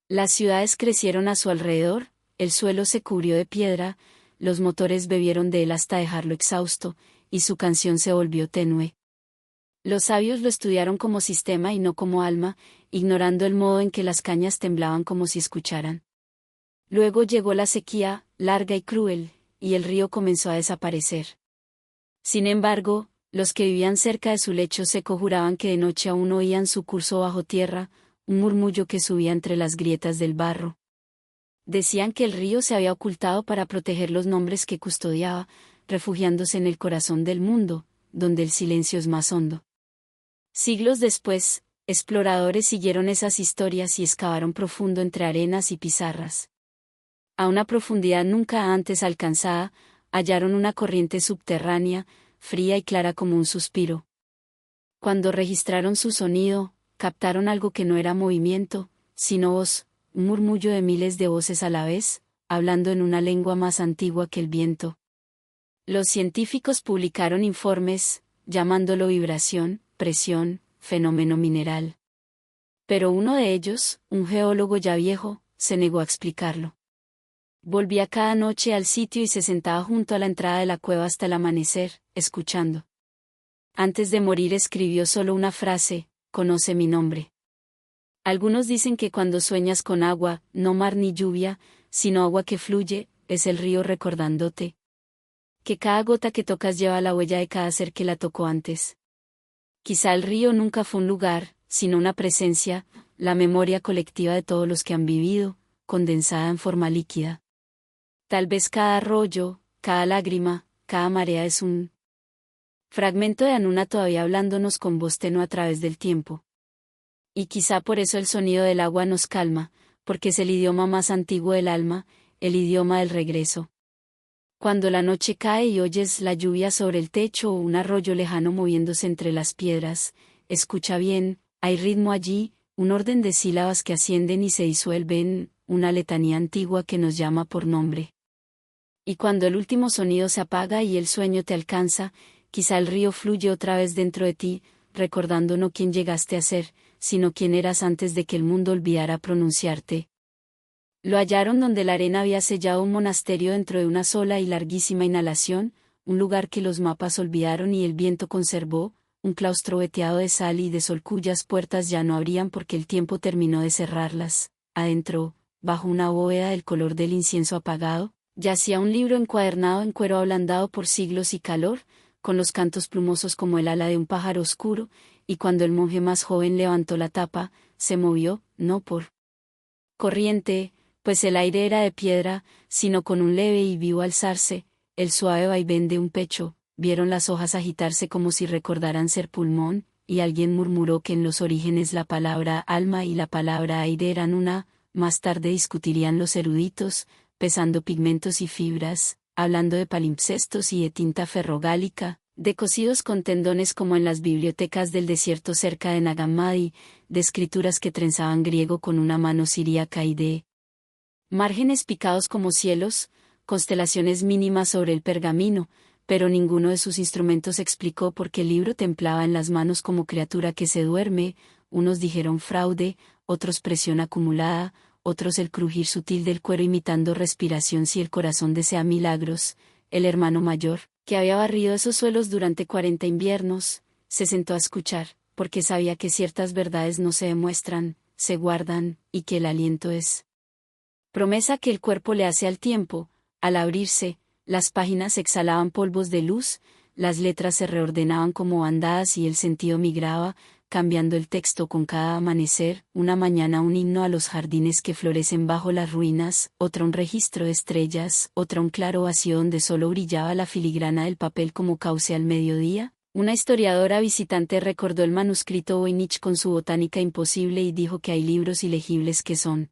Las ciudades crecieron a su alrededor, el suelo se cubrió de piedra, los motores bebieron de él hasta dejarlo exhausto, y su canción se volvió tenue. Los sabios lo estudiaron como sistema y no como alma, ignorando el modo en que las cañas temblaban como si escucharan. Luego llegó la sequía, larga y cruel, y el río comenzó a desaparecer. Sin embargo, los que vivían cerca de su lecho seco juraban que de noche aún oían su curso bajo tierra, un murmullo que subía entre las grietas del barro. Decían que el río se había ocultado para proteger los nombres que custodiaba, refugiándose en el corazón del mundo, donde el silencio es más hondo. Siglos después, exploradores siguieron esas historias y excavaron profundo entre arenas y pizarras. A una profundidad nunca antes alcanzada, hallaron una corriente subterránea, fría y clara como un suspiro. Cuando registraron su sonido, captaron algo que no era movimiento, sino voz, un murmullo de miles de voces a la vez, hablando en una lengua más antigua que el viento. Los científicos publicaron informes, llamándolo vibración, presión, fenómeno mineral. Pero uno de ellos, un geólogo ya viejo, se negó a explicarlo. Volvía cada noche al sitio y se sentaba junto a la entrada de la cueva hasta el amanecer, escuchando. Antes de morir escribió solo una frase: «Conoce mi nombre». Algunos dicen que cuando sueñas con agua, no mar ni lluvia, sino agua que fluye, es el río recordándote. Que cada gota que tocas lleva la huella de cada ser que la tocó antes. Quizá el río nunca fue un lugar, sino una presencia, la memoria colectiva de todos los que han vivido, condensada en forma líquida. Tal vez cada arroyo, cada lágrima, cada marea es un fragmento de Anuna todavía hablándonos con voz tenue a través del tiempo. Y quizá por eso el sonido del agua nos calma, porque es el idioma más antiguo del alma, el idioma del regreso. Cuando la noche cae y oyes la lluvia sobre el techo o un arroyo lejano moviéndose entre las piedras, escucha bien, hay ritmo allí, un orden de sílabas que ascienden y se disuelven, una letanía antigua que nos llama por nombre. Y cuando el último sonido se apaga y el sueño te alcanza, quizá el río fluye otra vez dentro de ti, recordando no quién llegaste a ser, sino quién eras antes de que el mundo olvidara pronunciarte. Lo hallaron donde la arena había sellado un monasterio dentro de una sola y larguísima inhalación, un lugar que los mapas olvidaron y el viento conservó, un claustro veteado de sal y de sol cuyas puertas ya no abrían porque el tiempo terminó de cerrarlas. Adentro, bajo una bóveda del color del incienso apagado, yacía un libro encuadernado en cuero ablandado por siglos y calor, con los cantos plumosos como el ala de un pájaro oscuro, y cuando el monje más joven levantó la tapa, se movió, no por corriente, pues el aire era de piedra, sino con un leve y vivo alzarse, el suave vaivén de un pecho, vieron las hojas agitarse como si recordaran ser pulmón, y alguien murmuró que en los orígenes la palabra alma y la palabra aire eran una, más tarde discutirían los eruditos, pesando pigmentos y fibras, hablando de palimpsestos y de tinta ferrogálica, de cosidos con tendones como en las bibliotecas del desierto cerca de Nag Hammadi, de escrituras que trenzaban griego con una mano siríaca y de márgenes picados como cielos, constelaciones mínimas sobre el pergamino, pero ninguno de sus instrumentos explicó por qué el libro templaba en las manos como criatura que se duerme, unos dijeron fraude, otros presión acumulada, otros el crujir sutil del cuero imitando respiración si el corazón desea milagros. El hermano mayor, que había barrido esos suelos durante 40 inviernos, se sentó a escuchar, porque sabía que ciertas verdades no se demuestran, se guardan, y que el aliento es promesa que el cuerpo le hace al tiempo. Al abrirse, las páginas exhalaban polvos de luz, las letras se reordenaban como bandadas y el sentido migraba, cambiando el texto con cada amanecer, una mañana un himno a los jardines que florecen bajo las ruinas, otra un registro de estrellas, otra un claro vacío donde solo brillaba la filigrana del papel como cauce al mediodía. Una historiadora visitante recordó el manuscrito Voynich con su botánica imposible y dijo que hay libros ilegibles que son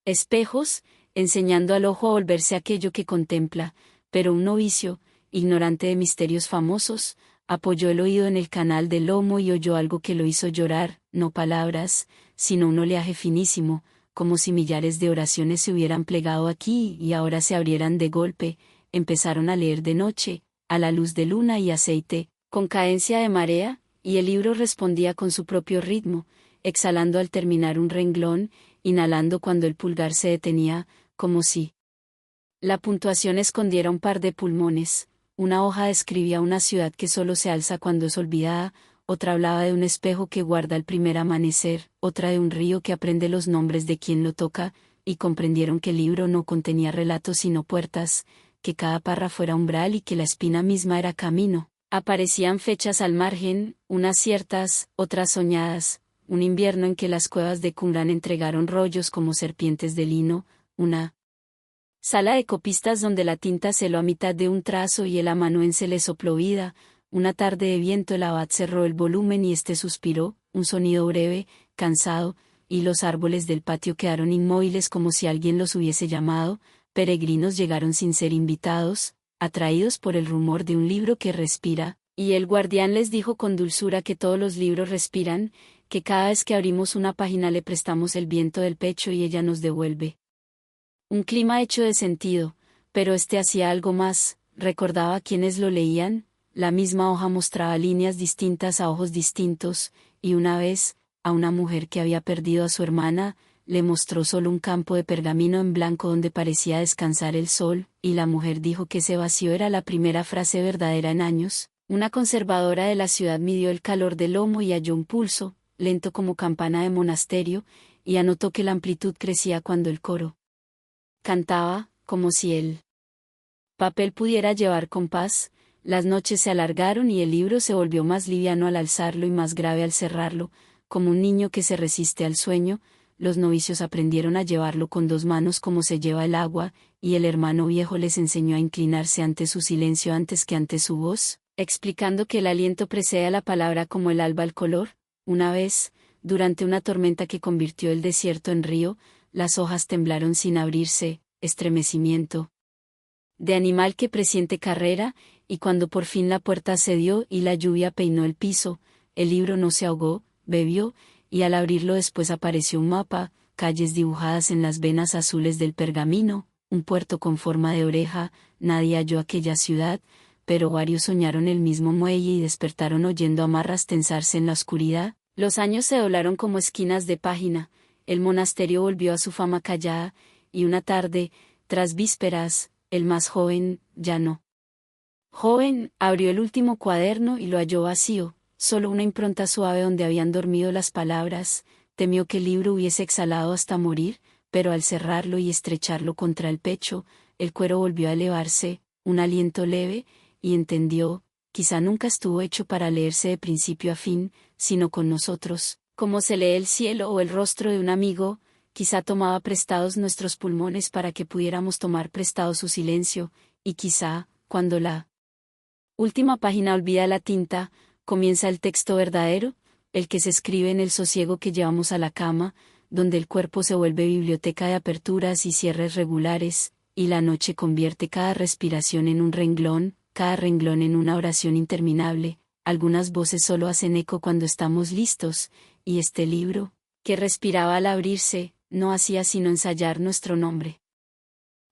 espejos, enseñando al ojo a volverse aquello que contempla, pero un novicio, ignorante de misterios famosos, apoyó el oído en el canal del lomo y oyó algo que lo hizo llorar, no palabras, sino un oleaje finísimo, como si millares de oraciones se hubieran plegado aquí y ahora se abrieran de golpe. Empezaron a leer de noche, a la luz de luna y aceite, con cadencia de marea, y el libro respondía con su propio ritmo, exhalando al terminar un renglón, inhalando cuando el pulgar se detenía, como si la puntuación escondiera un par de pulmones. Una hoja describía una ciudad que solo se alza cuando es olvidada, otra hablaba de un espejo que guarda el primer amanecer, otra de un río que aprende los nombres de quien lo toca, y comprendieron que el libro no contenía relatos sino puertas, que cada párrafo era umbral y que la espina misma era camino. Aparecían fechas al margen, unas ciertas, otras soñadas, un invierno en que las cuevas de Qumran entregaron rollos como serpientes de lino, una sala de copistas donde la tinta celó a mitad de un trazo y el amanuense le sopló vida, una tarde de viento el abad cerró el volumen y este suspiró, un sonido breve, cansado, y los árboles del patio quedaron inmóviles como si alguien los hubiese llamado, peregrinos llegaron sin ser invitados, atraídos por el rumor de un libro que respira, y el guardián les dijo con dulzura que todos los libros respiran, que cada vez que abrimos una página le prestamos el viento del pecho y ella nos devuelve un clima hecho de sentido, pero este hacía algo más, recordaba a quienes lo leían, la misma hoja mostraba líneas distintas a ojos distintos, y una vez, a una mujer que había perdido a su hermana, le mostró solo un campo de pergamino en blanco donde parecía descansar el sol, y la mujer dijo que ese vacío era la primera frase verdadera en años. Una conservadora de la ciudad midió el calor del lomo y halló un pulso, lento como campana de monasterio, y anotó que la amplitud crecía cuando el coro cantaba, como si el papel pudiera llevar compás. Las noches se alargaron y el libro se volvió más liviano al alzarlo y más grave al cerrarlo, como un niño que se resiste al sueño. Los novicios aprendieron a llevarlo con dos manos como se lleva el agua, y el hermano viejo les enseñó a inclinarse ante su silencio antes que ante su voz, explicando que el aliento precede a la palabra como el alba al color. Una vez, durante una tormenta que convirtió el desierto en río, las hojas temblaron sin abrirse, estremecimiento de animal que presiente carrera, y cuando por fin la puerta cedió y la lluvia peinó el piso, el libro no se ahogó, bebió, y al abrirlo después apareció un mapa, calles dibujadas en las venas azules del pergamino, un puerto con forma de oreja. Nadie halló aquella ciudad, pero varios soñaron el mismo muelle y despertaron oyendo amarras tensarse en la oscuridad. Los años se doblaron como esquinas de página, el monasterio volvió a su fama callada, y una tarde, tras vísperas, el más joven, ya no joven, abrió el último cuaderno y lo halló vacío, solo una impronta suave donde habían dormido las palabras. Temió que el libro hubiese exhalado hasta morir, pero al cerrarlo y estrecharlo contra el pecho, el cuero volvió a elevarse, un aliento leve, y entendió, quizá nunca estuvo hecho para leerse de principio a fin, sino con nosotros, como se lee el cielo o el rostro de un amigo. Quizá tomaba prestados nuestros pulmones para que pudiéramos tomar prestado su silencio, y quizá, cuando la última página olvida la tinta, comienza el texto verdadero, el que se escribe en el sosiego que llevamos a la cama, donde el cuerpo se vuelve biblioteca de aperturas y cierres regulares, y la noche convierte cada respiración en un renglón, cada renglón en una oración interminable. Algunas voces solo hacen eco cuando estamos listos, y este libro, que respiraba al abrirse, no hacía sino ensayar nuestro nombre.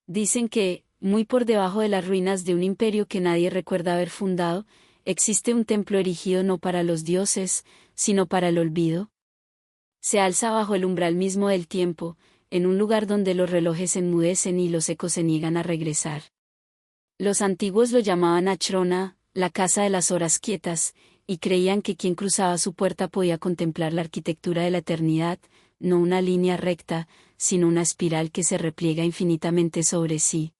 Dicen que, muy por debajo de las ruinas de un imperio que nadie recuerda haber fundado, existe un templo erigido no para los dioses, sino para el olvido. Se alza bajo el umbral mismo del tiempo, en un lugar donde los relojes enmudecen y los ecos se niegan a regresar. Los antiguos lo llamaban Achrona, la casa de las horas quietas, y creían que quien cruzaba su puerta podía contemplar la arquitectura de la eternidad, no una línea recta, sino una espiral que se repliega infinitamente sobre sí.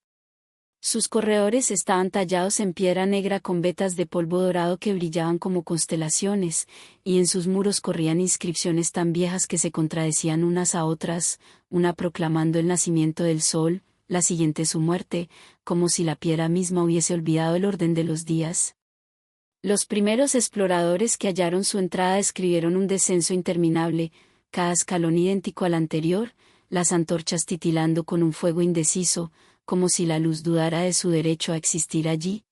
Sus corredores estaban tallados en piedra negra con vetas de polvo dorado que brillaban como constelaciones, y en sus muros corrían inscripciones tan viejas que se contradecían unas a otras, una proclamando el nacimiento del sol, la siguiente su muerte, como si la piedra misma hubiese olvidado el orden de los días. Los primeros exploradores que hallaron su entrada describieron un descenso interminable, cada escalón idéntico al anterior, las antorchas titilando con un fuego indeciso, como si la luz dudara de su derecho a existir allí.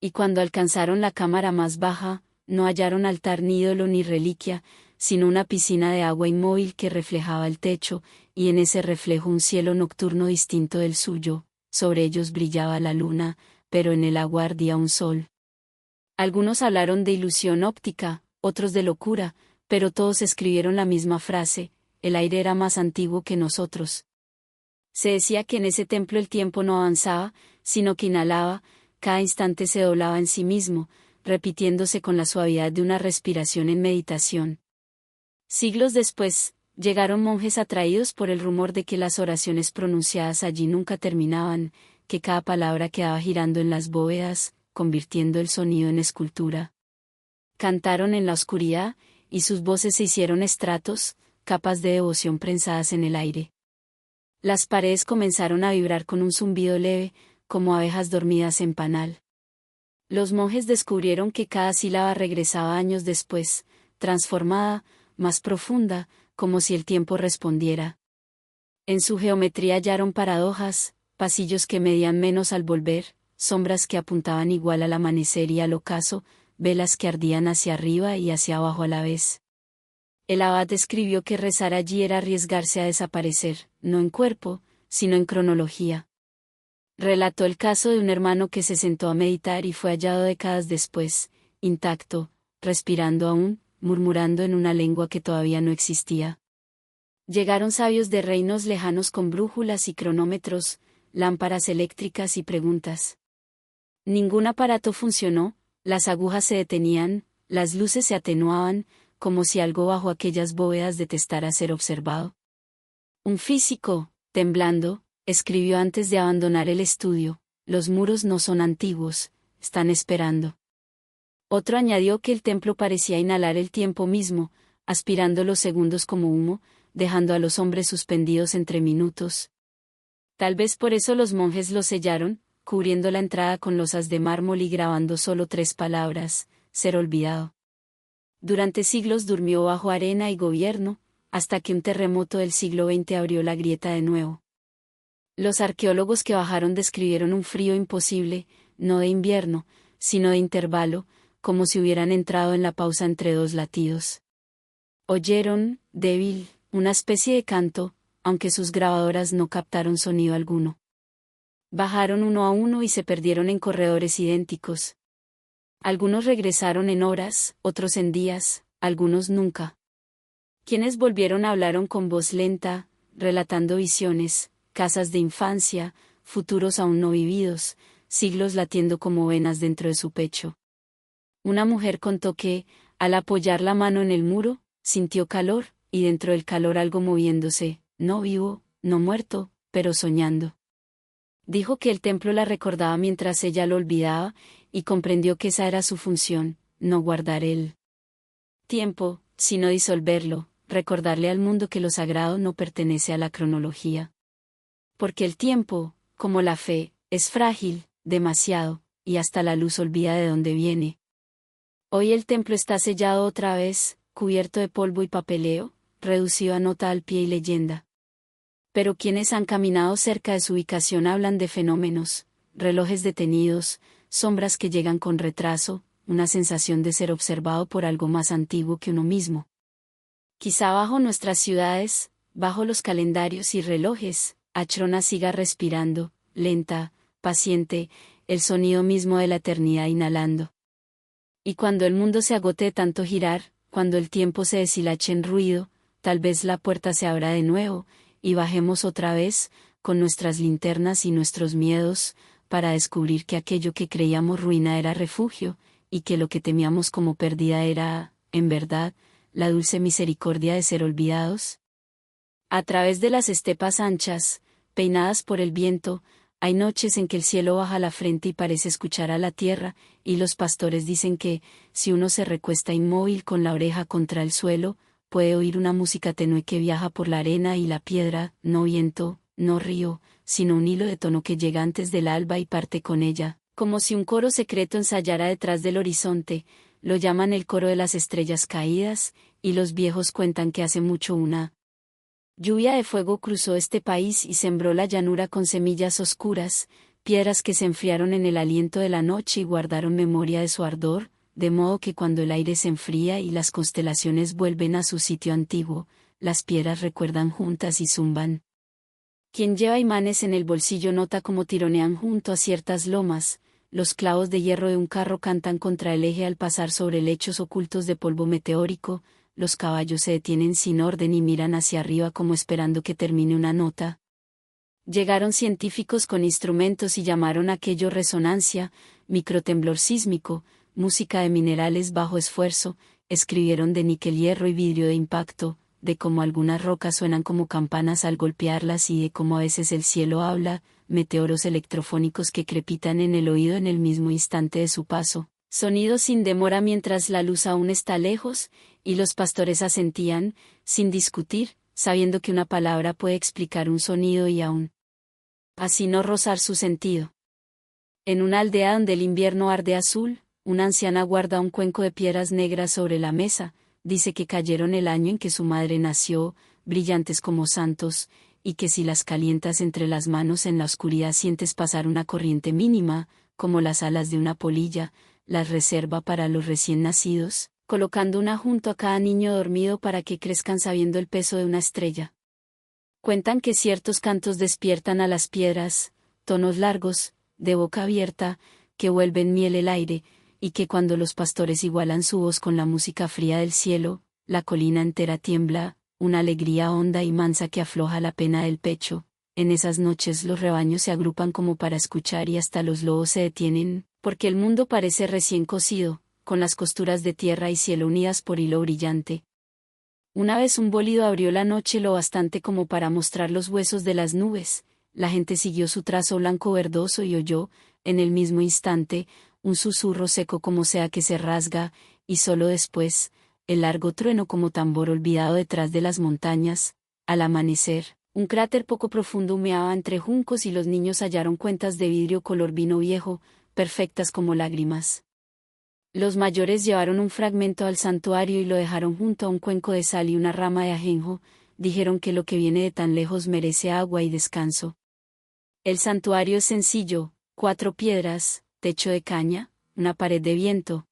Y cuando alcanzaron la cámara más baja, no hallaron altar ni ídolo ni reliquia, sino una piscina de agua inmóvil que reflejaba el techo, y en ese reflejo un cielo nocturno distinto del suyo. Sobre ellos brillaba la luna, pero en el agua ardía un sol. Algunos hablaron de ilusión óptica, otros de locura, pero todos escribieron la misma frase: el aire era más antiguo que nosotros. Se decía que en ese templo el tiempo no avanzaba, sino que inhalaba, cada instante se doblaba en sí mismo, repitiéndose con la suavidad de una respiración en meditación. Siglos después, Llegaron monjes atraídos por el rumor de que las oraciones pronunciadas allí nunca terminaban, que cada palabra quedaba girando en las bóvedas, convirtiendo el sonido en escultura. Cantaron en la oscuridad, y sus voces se hicieron estratos, capas de devoción prensadas en el aire. Las paredes comenzaron a vibrar con un zumbido leve, como abejas dormidas en panal. Los monjes descubrieron que cada sílaba regresaba años después, transformada, más profunda, como si el tiempo respondiera. En su geometría hallaron paradojas, pasillos que medían menos al volver, sombras que apuntaban igual al amanecer y al ocaso, velas que ardían hacia arriba y hacia abajo a la vez. El abad escribió que rezar allí era arriesgarse a desaparecer, no en cuerpo, sino en cronología. Relató el caso de un hermano que se sentó a meditar y fue hallado décadas después, intacto, respirando aún, murmurando en una lengua que todavía no existía. Llegaron sabios de reinos lejanos con brújulas y cronómetros, lámparas eléctricas y preguntas. Ningún aparato funcionó, las agujas se detenían, las luces se atenuaban, como si algo bajo aquellas bóvedas detestara ser observado. Un físico, temblando, escribió antes de abandonar el estudio: los muros no son antiguos, están esperando. Otro añadió que el templo parecía inhalar el tiempo mismo, aspirando los segundos como humo, dejando a los hombres suspendidos entre minutos. Tal vez por eso los monjes lo sellaron, cubriendo la entrada con losas de mármol y grabando solo 3 palabras: ser olvidado. Durante siglos durmió bajo arena y gobierno, hasta que un terremoto del siglo XX abrió la grieta de nuevo. Los arqueólogos que bajaron describieron un frío imposible, no de invierno, sino de intervalo, como si hubieran entrado en la pausa entre 2 latidos. Oyeron, débil, una especie de canto, aunque sus grabadoras no captaron sonido alguno. Bajaron uno a uno y se perdieron en corredores idénticos. Algunos regresaron en horas, otros en días, algunos nunca. Quienes volvieron hablaron con voz lenta, relatando visiones, casas de infancia, futuros aún no vividos, siglos latiendo como venas dentro de su pecho. Una mujer contó que, al apoyar la mano en el muro, sintió calor, y dentro del calor algo moviéndose, no vivo, no muerto, pero soñando. Dijo que el templo la recordaba mientras ella lo olvidaba, y comprendió que esa era su función, no guardar el tiempo, sino disolverlo, recordarle al mundo que lo sagrado no pertenece a la cronología. Porque el tiempo, como la fe, es frágil, demasiado, y hasta la luz olvida de dónde viene. Hoy el templo está sellado otra vez, cubierto de polvo y papeleo, reducido a nota al pie y leyenda. Pero quienes han caminado cerca de su ubicación hablan de fenómenos, relojes detenidos, sombras que llegan con retraso, una sensación de ser observado por algo más antiguo que uno mismo. Quizá bajo nuestras ciudades, bajo los calendarios y relojes, Achrona siga respirando, lenta, paciente, el sonido mismo de la eternidad inhalando. Y cuando el mundo se agote de tanto girar, cuando el tiempo se deshilache en ruido, tal vez la puerta se abra de nuevo, y bajemos otra vez, con nuestras linternas y nuestros miedos, para descubrir que aquello que creíamos ruina era refugio, y que lo que temíamos como pérdida era, en verdad, la dulce misericordia de ser olvidados. A través de las estepas anchas, peinadas por el viento, hay noches en que el cielo baja la frente y parece escuchar a la tierra, y los pastores dicen que, si uno se recuesta inmóvil con la oreja contra el suelo, puede oír una música tenue que viaja por la arena y la piedra, no viento, no río, sino un hilo de tono que llega antes del alba y parte con ella, como si un coro secreto ensayara detrás del horizonte. Lo llaman el coro de las estrellas caídas, y los viejos cuentan que hace mucho una lluvia de fuego cruzó este país y sembró la llanura con semillas oscuras, piedras que se enfriaron en el aliento de la noche y guardaron memoria de su ardor, de modo que cuando el aire se enfría y las constelaciones vuelven a su sitio antiguo, las piedras recuerdan juntas y zumban. Quien lleva imanes en el bolsillo nota cómo tironean junto a ciertas lomas, los clavos de hierro de un carro cantan contra el eje al pasar sobre lechos ocultos de polvo meteórico, los caballos se detienen sin orden y miran hacia arriba como esperando que termine una nota. Llegaron científicos con instrumentos y llamaron aquello resonancia, microtemblor sísmico, música de minerales bajo esfuerzo, escribieron de níquel, hierro y vidrio de impacto, de cómo algunas rocas suenan como campanas al golpearlas y de cómo a veces el cielo habla, meteoros electrofónicos que crepitan en el oído en el mismo instante de su paso, sonidos sin demora mientras la luz aún está lejos, y los pastores asentían, sin discutir, sabiendo que una palabra puede explicar un sonido y aún así no rozar su sentido. En una aldea donde el invierno arde azul, una anciana guarda un cuenco de piedras negras sobre la mesa, dice que cayeron el año en que su madre nació, brillantes como santos, y que si las calientas entre las manos en la oscuridad sientes pasar una corriente mínima, como las alas de una polilla, las reserva para los recién nacidos, colocando una junto a cada niño dormido para que crezcan sabiendo el peso de una estrella. Cuentan que ciertos cantos despiertan a las piedras, tonos largos, de boca abierta, que vuelven miel el aire, y que cuando los pastores igualan su voz con la música fría del cielo, la colina entera tiembla, una alegría honda y mansa que afloja la pena del pecho. En esas noches los rebaños se agrupan como para escuchar y hasta los lobos se detienen, porque el mundo parece recién cosido, con las costuras de tierra y cielo unidas por hilo brillante. Una vez un bólido abrió la noche lo bastante como para mostrar los huesos de las nubes, la gente siguió su trazo blanco verdoso y oyó, en el mismo instante, un susurro seco como sea que se rasga, y solo después, el largo trueno como tambor olvidado detrás de las montañas. Al amanecer, un cráter poco profundo humeaba entre juncos y los niños hallaron cuentas de vidrio color vino viejo, perfectas como lágrimas. Los mayores llevaron un fragmento al santuario y lo dejaron junto a un cuenco de sal y una rama de ajenjo, dijeron que lo que viene de tan lejos merece agua y descanso. El santuario es sencillo, 4 piedras, techo de caña, una pared de viento.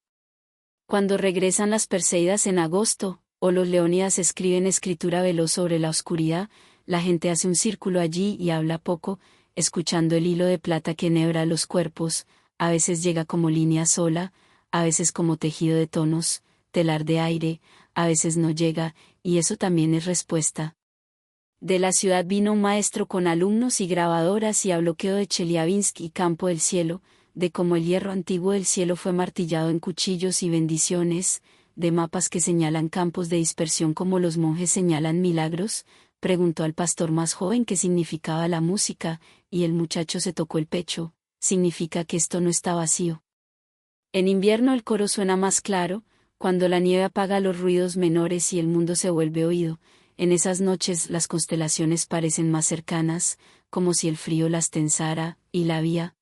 Cuando regresan las Perseidas en agosto, o los Leónidas escriben escritura veloz sobre la oscuridad, la gente hace un círculo allí y habla poco, escuchando el hilo de plata que enhebra los cuerpos, a veces llega como línea sola, a veces como tejido de tonos, telar de aire, a veces no llega, y eso también es respuesta. De la ciudad vino un maestro con alumnos y grabadoras y habló de Cheliabinsk y Campo del Cielo, de cómo el hierro antiguo del cielo fue martillado en cuchillos y bendiciones, de mapas que señalan campos de dispersión como los monjes señalan milagros. Preguntó al pastor más joven qué significaba la música, y el muchacho se tocó el pecho. Significa que esto no está vacío. En invierno el coro suena más claro, cuando la nieve apaga los ruidos menores y el mundo se vuelve oído. En esas noches las constelaciones parecen más cercanas, como si el frío las tensara, y la Vía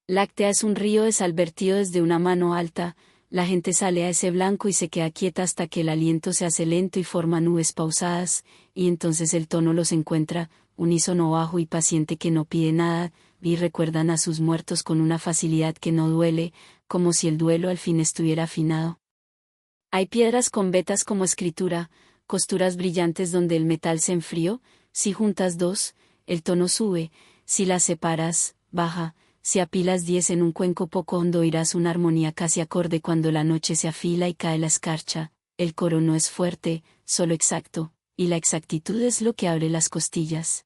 Láctea es un río de sal vertido desde una mano alta. La gente sale a ese blanco y se queda quieta hasta que el aliento se hace lento y forma nubes pausadas, y entonces el tono los encuentra, unísono bajo y paciente que no pide nada, y recuerdan a sus muertos con una facilidad que no duele, como si el duelo al fin estuviera afinado. Hay piedras con vetas como escritura, costuras brillantes donde el metal se enfrió. Si juntas 2, el tono sube; si las separas, baja; si apilas 10 en un cuenco poco hondo oirás una armonía casi acorde cuando la noche se afila y cae la escarcha. El coro no es fuerte, solo exacto, y la exactitud es lo que abre las costillas.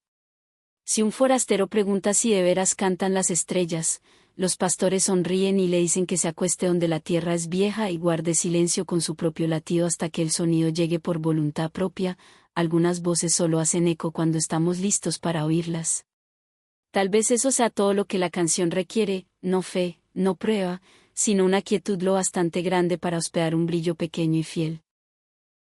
Si un forastero pregunta si de veras cantan las estrellas, los pastores sonríen y le dicen que se acueste donde la tierra es vieja y guarde silencio con su propio latido hasta que el sonido llegue por voluntad propia. Algunas voces solo hacen eco cuando estamos listos para oírlas. Tal vez eso sea todo lo que la canción requiere, no fe, no prueba, sino una quietud lo bastante grande para hospedar un brillo pequeño y fiel.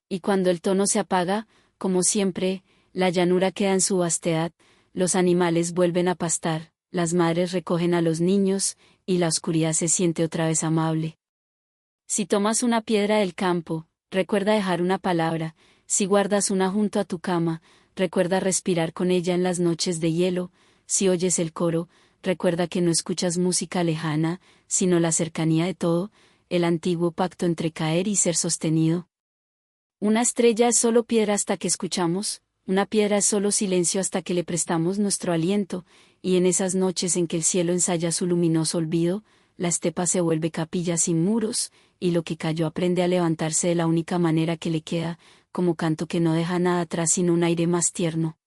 Y cuando el tono se apaga, como siempre, la llanura queda en su vastedad, los animales vuelven a pastar, las madres recogen a los niños, y la oscuridad se siente otra vez amable. Si tomas una piedra del campo, recuerda dejar una palabra; si guardas una junto a tu cama, recuerda respirar con ella en las noches de hielo; si oyes el coro, recuerda que no escuchas música lejana, sino la cercanía de todo, el antiguo pacto entre caer y ser sostenido. Una estrella es solo piedra hasta que escuchamos, una piedra es solo silencio hasta que le prestamos nuestro aliento, y en esas noches en que el cielo ensaya su luminoso olvido, la estepa se vuelve capilla sin muros, y lo que cayó aprende a levantarse de la única manera que le queda, como canto que no deja nada atrás sino un aire más tierno.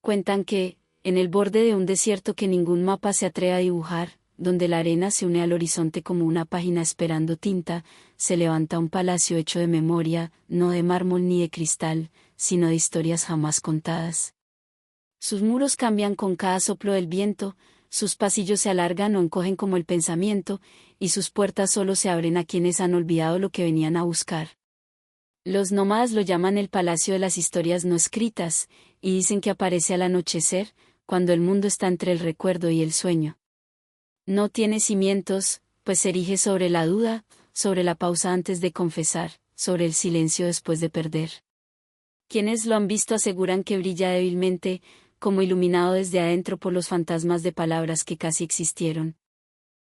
Cuentan que, en el borde de un desierto que ningún mapa se atreve a dibujar, donde la arena se une al horizonte como una página esperando tinta, se levanta un palacio hecho de memoria, no de mármol ni de cristal, sino de historias jamás contadas. Sus muros cambian con cada soplo del viento, sus pasillos se alargan o encogen como el pensamiento, y sus puertas solo se abren a quienes han olvidado lo que venían a buscar. Los nómadas lo llaman el Palacio de las Historias No Escritas, y dicen que aparece al anochecer, cuando el mundo está entre el recuerdo y el sueño. No tiene cimientos, pues se erige sobre la duda, sobre la pausa antes de confesar, sobre el silencio después de perder. Quienes lo han visto aseguran que brilla débilmente, como iluminado desde adentro por los fantasmas de palabras que casi existieron.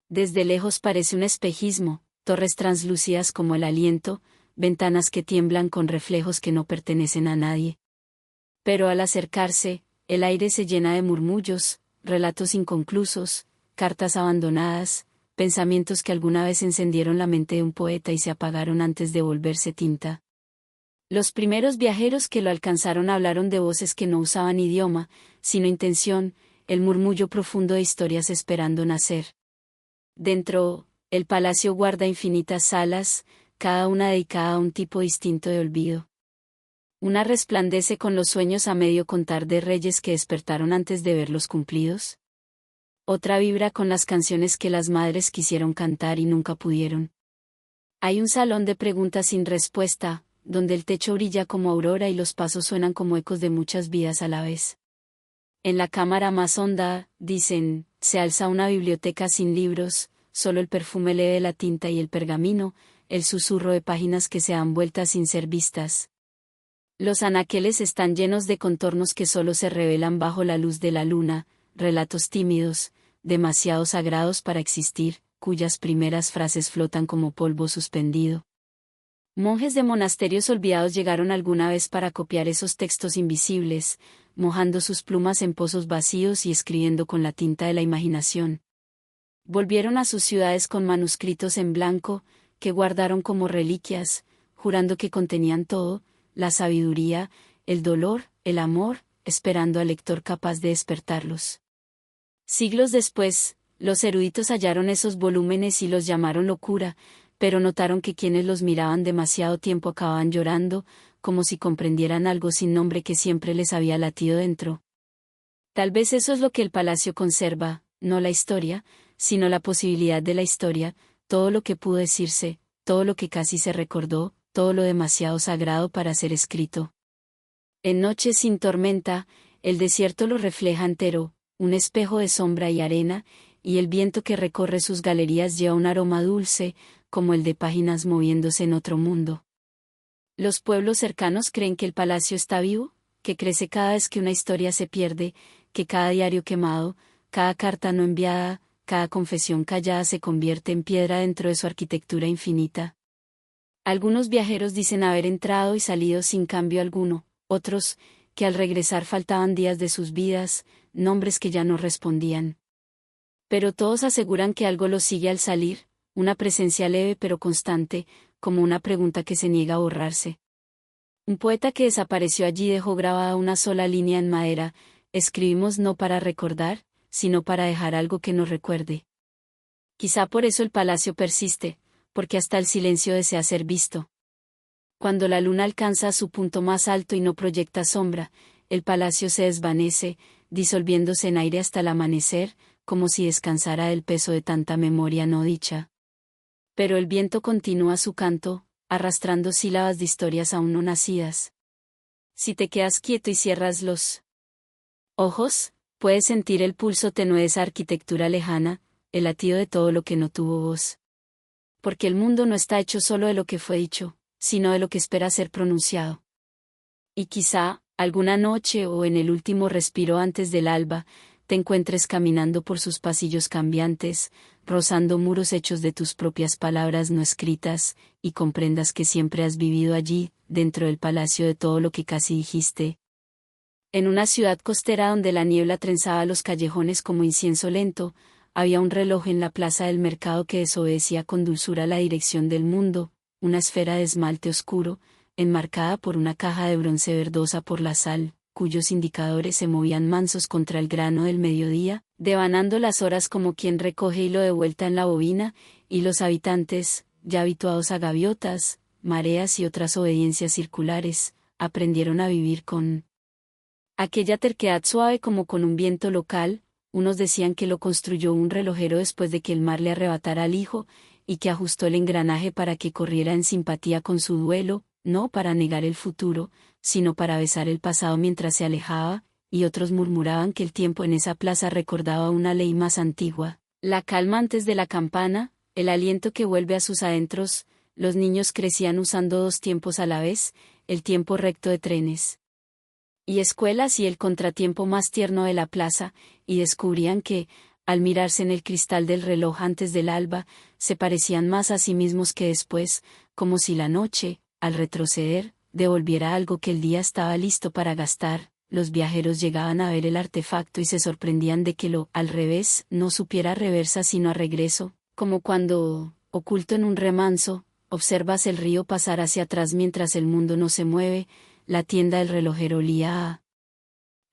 Desde lejos parece un espejismo, torres translúcidas como el aliento, ventanas que tiemblan con reflejos que no pertenecen a nadie. Pero al acercarse, el aire se llena de murmullos, relatos inconclusos, cartas abandonadas, pensamientos que alguna vez encendieron la mente de un poeta y se apagaron antes de volverse tinta. Los primeros viajeros que lo alcanzaron hablaron de voces que no usaban idioma, sino intención, el murmullo profundo de historias esperando nacer. Dentro, el palacio guarda infinitas salas, cada una dedicada a un tipo distinto de olvido. Una resplandece con los sueños a medio contar de reyes que despertaron antes de verlos cumplidos. Otra vibra con las canciones que las madres quisieron cantar y nunca pudieron. Hay un salón de preguntas sin respuesta, donde el techo brilla como aurora y los pasos suenan como ecos de muchas vidas a la vez. En la cámara más honda, dicen, se alza una biblioteca sin libros, solo el perfume leve de la tinta y el pergamino, el susurro de páginas que se dan vueltas sin ser vistas. Los anaqueles están llenos de contornos que solo se revelan bajo la luz de la luna, relatos tímidos, demasiado sagrados para existir, cuyas primeras frases flotan como polvo suspendido. Monjes de monasterios olvidados llegaron alguna vez para copiar esos textos invisibles, mojando sus plumas en pozos vacíos y escribiendo con la tinta de la imaginación. Volvieron a sus ciudades con manuscritos en blanco, que guardaron como reliquias, jurando que contenían todo, la sabiduría, el dolor, el amor, esperando al lector capaz de despertarlos. Siglos después, los eruditos hallaron esos volúmenes y los llamaron locura, pero notaron que quienes los miraban demasiado tiempo acababan llorando, como si comprendieran algo sin nombre que siempre les había latido dentro. Tal vez eso es lo que el palacio conserva, no la historia, sino la posibilidad de la historia, todo lo que pudo decirse, todo lo que casi se recordó, todo lo demasiado sagrado para ser escrito. En noches sin tormenta, el desierto lo refleja entero, un espejo de sombra y arena, y el viento que recorre sus galerías lleva un aroma dulce, como el de páginas moviéndose en otro mundo. Los pueblos cercanos creen que el palacio está vivo, que crece cada vez que una historia se pierde, que cada diario quemado, cada carta no enviada, cada confesión callada se convierte en piedra dentro de su arquitectura infinita. Algunos viajeros dicen haber entrado y salido sin cambio alguno, otros, que al regresar faltaban días de sus vidas, nombres que ya no respondían. Pero todos aseguran que algo los sigue al salir, una presencia leve pero constante, como una pregunta que se niega a borrarse. Un poeta que desapareció allí dejó grabada una sola línea en madera: escribimos no para recordar, sino para dejar algo que nos recuerde. Quizá por eso el palacio persiste, porque hasta el silencio desea ser visto. Cuando la luna alcanza su punto más alto y no proyecta sombra, el palacio se desvanece, disolviéndose en aire hasta el amanecer, como si descansara del peso de tanta memoria no dicha. Pero el viento continúa su canto, arrastrando sílabas de historias aún no nacidas. Si te quedas quieto y cierras los ojos, puedes sentir el pulso tenue de esa arquitectura lejana, el latido de todo lo que no tuvo voz. Porque el mundo no está hecho solo de lo que fue dicho, sino de lo que espera ser pronunciado. Y quizá, alguna noche o en el último respiro antes del alba, te encuentres caminando por sus pasillos cambiantes, rozando muros hechos de tus propias palabras no escritas, y comprendas que siempre has vivido allí, dentro del palacio de todo lo que casi dijiste. En una ciudad costera donde la niebla trenzaba los callejones como incienso lento, había un reloj en la plaza del mercado que desobedecía con dulzura la dirección del mundo, una esfera de esmalte oscuro, enmarcada por una caja de bronce verdosa por la sal, cuyos indicadores se movían mansos contra el grano del mediodía, devanando las horas como quien recoge hilo de vuelta en la bobina, y los habitantes, ya habituados a gaviotas, mareas y otras obediencias circulares, aprendieron a vivir con aquella terquedad suave como con un viento local. Unos decían que lo construyó un relojero después de que el mar le arrebatara al hijo, y que ajustó el engranaje para que corriera en simpatía con su duelo, no para negar el futuro, sino para besar el pasado mientras se alejaba, y otros murmuraban que el tiempo en esa plaza recordaba una ley más antigua, la calma antes de la campana, el aliento que vuelve a sus adentros. Los niños crecían usando dos tiempos a la vez, el tiempo recto de trenes y escuelas y el contratiempo más tierno de la plaza, y descubrían que, al mirarse en el cristal del reloj antes del alba, se parecían más a sí mismos que después, como si la noche, al retroceder, devolviera algo que el día estaba listo para gastar. Los viajeros llegaban a ver el artefacto y se sorprendían de que lo al revés no supiera reversa sino a regreso, como cuando, oculto en un remanso, observas el río pasar hacia atrás mientras el mundo no se mueve. La tienda del relojero olía a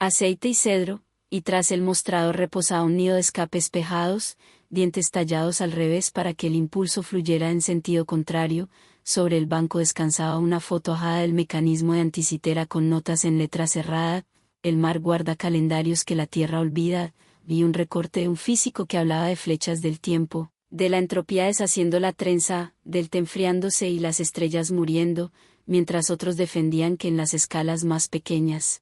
aceite y cedro, y tras el mostrador reposaba un nido de escape espejados, dientes tallados al revés para que el impulso fluyera en sentido contrario. Sobre el banco descansaba una foto ajada del mecanismo de anticitera con notas en letra cerrada: el mar guarda calendarios que la tierra olvida. Vi un recorte de un físico que hablaba de flechas del tiempo, de la entropía deshaciendo la trenza, del té enfriándose y las estrellas muriendo, mientras otros defendían que en las escalas más pequeñas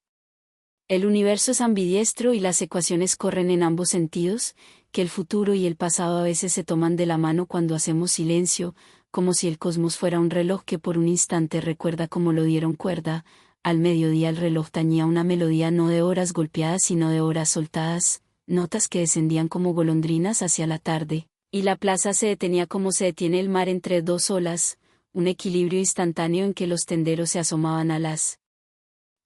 el universo es ambidiestro y las ecuaciones corren en ambos sentidos, que el futuro y el pasado a veces se toman de la mano cuando hacemos silencio, como si el cosmos fuera un reloj que por un instante recuerda cómo lo dieron cuerda. Al mediodía el reloj tañía una melodía no de horas golpeadas sino de horas soltadas, notas que descendían como golondrinas hacia la tarde, y la plaza se detenía como se detiene el mar entre dos olas, un equilibrio instantáneo en que los tenderos se asomaban a las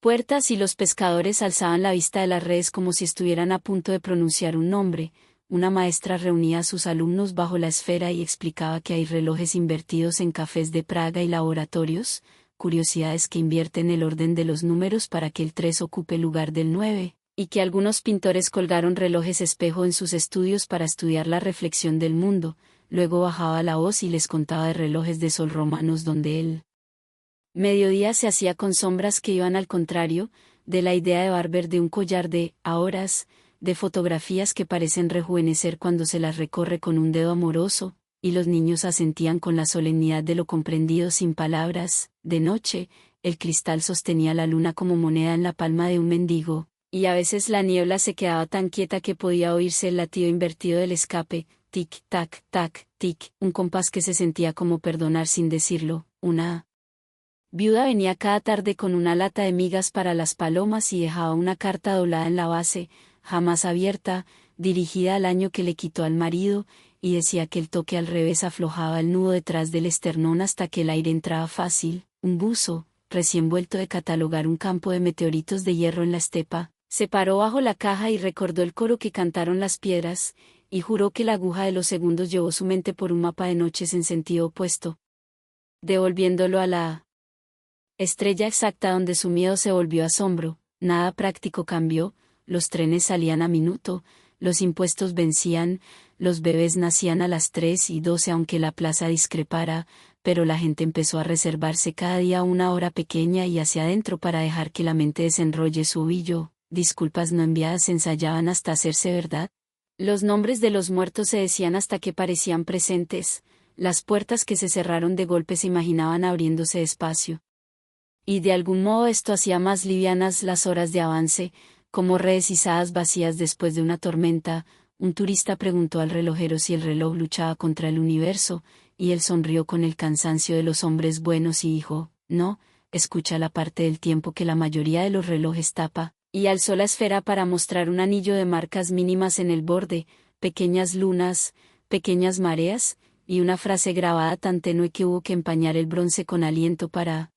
puertas y los pescadores alzaban la vista de las redes como si estuvieran a punto de pronunciar un nombre. Una maestra reunía a sus alumnos bajo la esfera y explicaba que hay relojes invertidos en cafés de Praga y laboratorios, curiosidades que invierten el orden de los números para que el 3 ocupe el lugar del 9, y que algunos pintores colgaron relojes espejo en sus estudios para estudiar la reflexión del mundo. Luego bajaba la voz y les contaba de relojes de sol romanos donde el mediodía se hacía con sombras que iban al contrario, de la idea de Barber de un collar de horas, de fotografías que parecen rejuvenecer cuando se las recorre con un dedo amoroso, y los niños asentían con la solemnidad de lo comprendido sin palabras. De noche, el cristal sostenía la luna como moneda en la palma de un mendigo, y a veces la niebla se quedaba tan quieta que podía oírse el latido invertido del escape, tic, tac, tac, tic, un compás que se sentía como perdonar sin decirlo. Una viuda venía cada tarde con una lata de migas para las palomas y dejaba una carta doblada en la base, jamás abierta, dirigida al año que le quitó al marido, y decía que el toque al revés aflojaba el nudo detrás del esternón hasta que el aire entraba fácil. Un buzo, recién vuelto de catalogar un campo de meteoritos de hierro en la estepa, se paró bajo la caja y recordó el coro que cantaron las piedras, y juró que la aguja de los segundos llevó su mente por un mapa de noches en sentido opuesto, devolviéndolo a la estrella exacta donde su miedo se volvió asombro. Nada práctico cambió, los trenes salían a minuto, los impuestos vencían, los bebés nacían a las 3:12 aunque la plaza discrepara, pero la gente empezó a reservarse cada día una hora pequeña y hacia adentro para dejar que la mente desenrolle su ovillo. Disculpas no enviadas se ensayaban hasta hacerse verdad. Los nombres de los muertos se decían hasta que parecían presentes, las puertas que se cerraron de golpe se imaginaban abriéndose despacio. Y de algún modo esto hacía más livianas las horas de avance, como redes izadas vacías después de una tormenta. Un turista preguntó al relojero si el reloj luchaba contra el universo, y él sonrió con el cansancio de los hombres buenos y dijo: no, escucha la parte del tiempo que la mayoría de los relojes tapa, y alzó la esfera para mostrar un anillo de marcas mínimas en el borde, pequeñas lunas, pequeñas mareas, y una frase grabada tan tenue que hubo que empañar el bronce con aliento para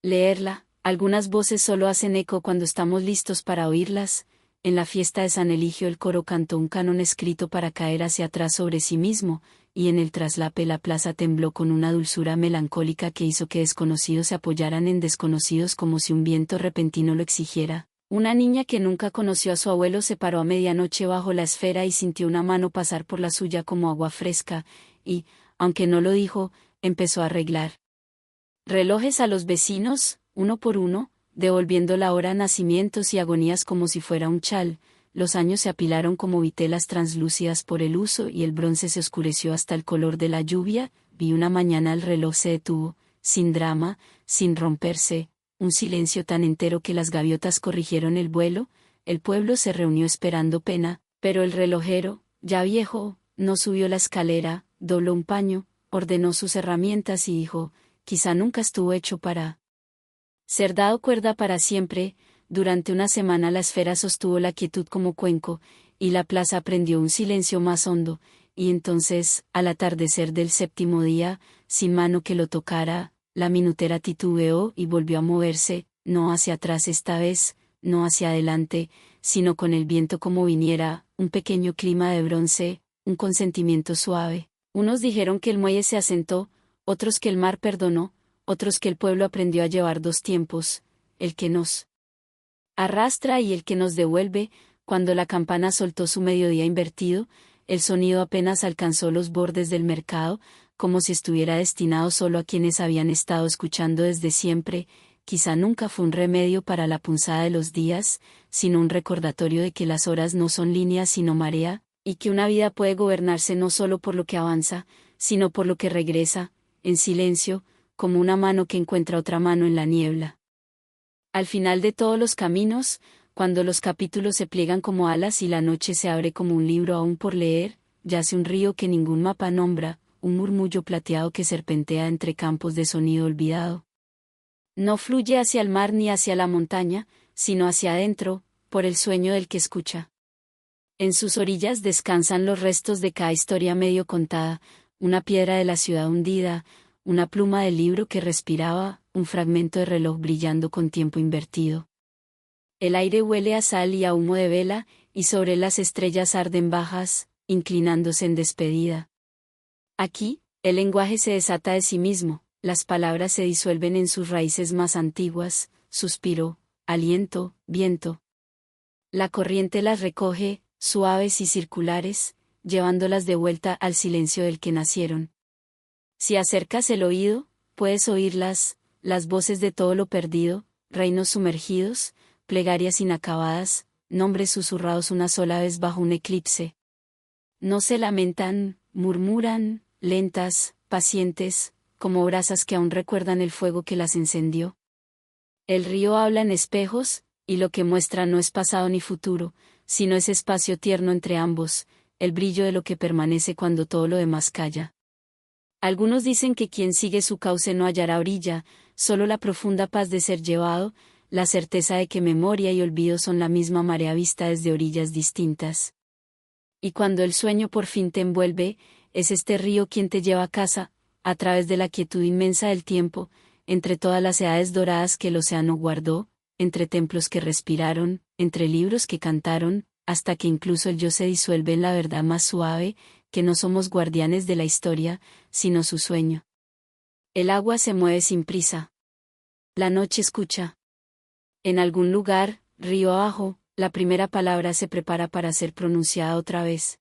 leerla. Algunas voces solo hacen eco cuando estamos listos para oírlas, en la fiesta de San Eligio el coro cantó un canon escrito para caer hacia atrás sobre sí mismo, y en el traslape la plaza tembló con una dulzura melancólica que hizo que desconocidos se apoyaran en desconocidos como si un viento repentino lo exigiera. Una niña que nunca conoció a su abuelo se paró a medianoche bajo la esfera y sintió una mano pasar por la suya como agua fresca, y, aunque no lo dijo, empezó a arreglar relojes a los vecinos, uno por uno, devolviendo la hora a nacimientos y agonías como si fuera un chal. Los años se apilaron como vitelas translúcidas por el uso y el bronce se oscureció hasta el color de la lluvia. Vi una mañana el reloj se detuvo, sin drama, sin romperse, un silencio tan entero que las gaviotas corrigieron el vuelo. El pueblo se reunió esperando pena, pero el relojero, ya viejo, no subió la escalera, dobló un paño, ordenó sus herramientas y dijo: quizá nunca estuvo hecho para ser dado cuerda para siempre. Durante una semana la esfera sostuvo la quietud como cuenco, y la plaza aprendió un silencio más hondo, y entonces, al atardecer del séptimo día, sin mano que lo tocara, la minutera titubeó y volvió a moverse, no hacia atrás esta vez, no hacia adelante, sino con el viento como viniera, un pequeño clima de bronce, un consentimiento suave. Unos dijeron que el muelle se asentó, otros que el mar perdonó, otros que el pueblo aprendió a llevar dos tiempos, el que nos arrastra y el que nos devuelve. Cuando la campana soltó su mediodía invertido, el sonido apenas alcanzó los bordes del mercado, como si estuviera destinado solo a quienes habían estado escuchando desde siempre. Quizá nunca fue un remedio para la punzada de los días, sino un recordatorio de que las horas no son líneas sino marea, y que una vida puede gobernarse no solo por lo que avanza, sino por lo que regresa, en silencio, como una mano que encuentra otra mano en la niebla. Al final de todos los caminos, cuando los capítulos se pliegan como alas y la noche se abre como un libro aún por leer, yace un río que ningún mapa nombra, un murmullo plateado que serpentea entre campos de sonido olvidado. No fluye hacia el mar ni hacia la montaña, sino hacia adentro, por el sueño del que escucha. En sus orillas descansan los restos de cada historia medio contada, una piedra de la ciudad hundida, una pluma del libro que respiraba, un fragmento de reloj brillando con tiempo invertido. El aire huele a sal y a humo de vela, y sobre las estrellas arden bajas, inclinándose en despedida. Aquí, el lenguaje se desata de sí mismo, las palabras se disuelven en sus raíces más antiguas, suspiro, aliento, viento. La corriente las recoge, suaves y circulares, llevándolas de vuelta al silencio del que nacieron. Si acercas el oído, puedes oírlas, las voces de todo lo perdido, reinos sumergidos, plegarias inacabadas, nombres susurrados una sola vez bajo un eclipse. No se lamentan, murmuran, lentas, pacientes, como brasas que aún recuerdan el fuego que las encendió. El río habla en espejos, y lo que muestra no es pasado ni futuro, sino ese espacio tierno entre ambos, el brillo de lo que permanece cuando todo lo demás calla. Algunos dicen que quien sigue su cauce no hallará orilla, solo la profunda paz de ser llevado, la certeza de que memoria y olvido son la misma marea vista desde orillas distintas. Y cuando el sueño por fin te envuelve, es este río quien te lleva a casa, a través de la quietud inmensa del tiempo, entre todas las edades doradas que el océano guardó, entre templos que respiraron, entre libros que cantaron, hasta que incluso el yo se disuelve en la verdad más suave, que no somos guardianes de la historia, sino su sueño. El agua se mueve sin prisa. La noche escucha. En algún lugar, río abajo, la primera palabra se prepara para ser pronunciada otra vez.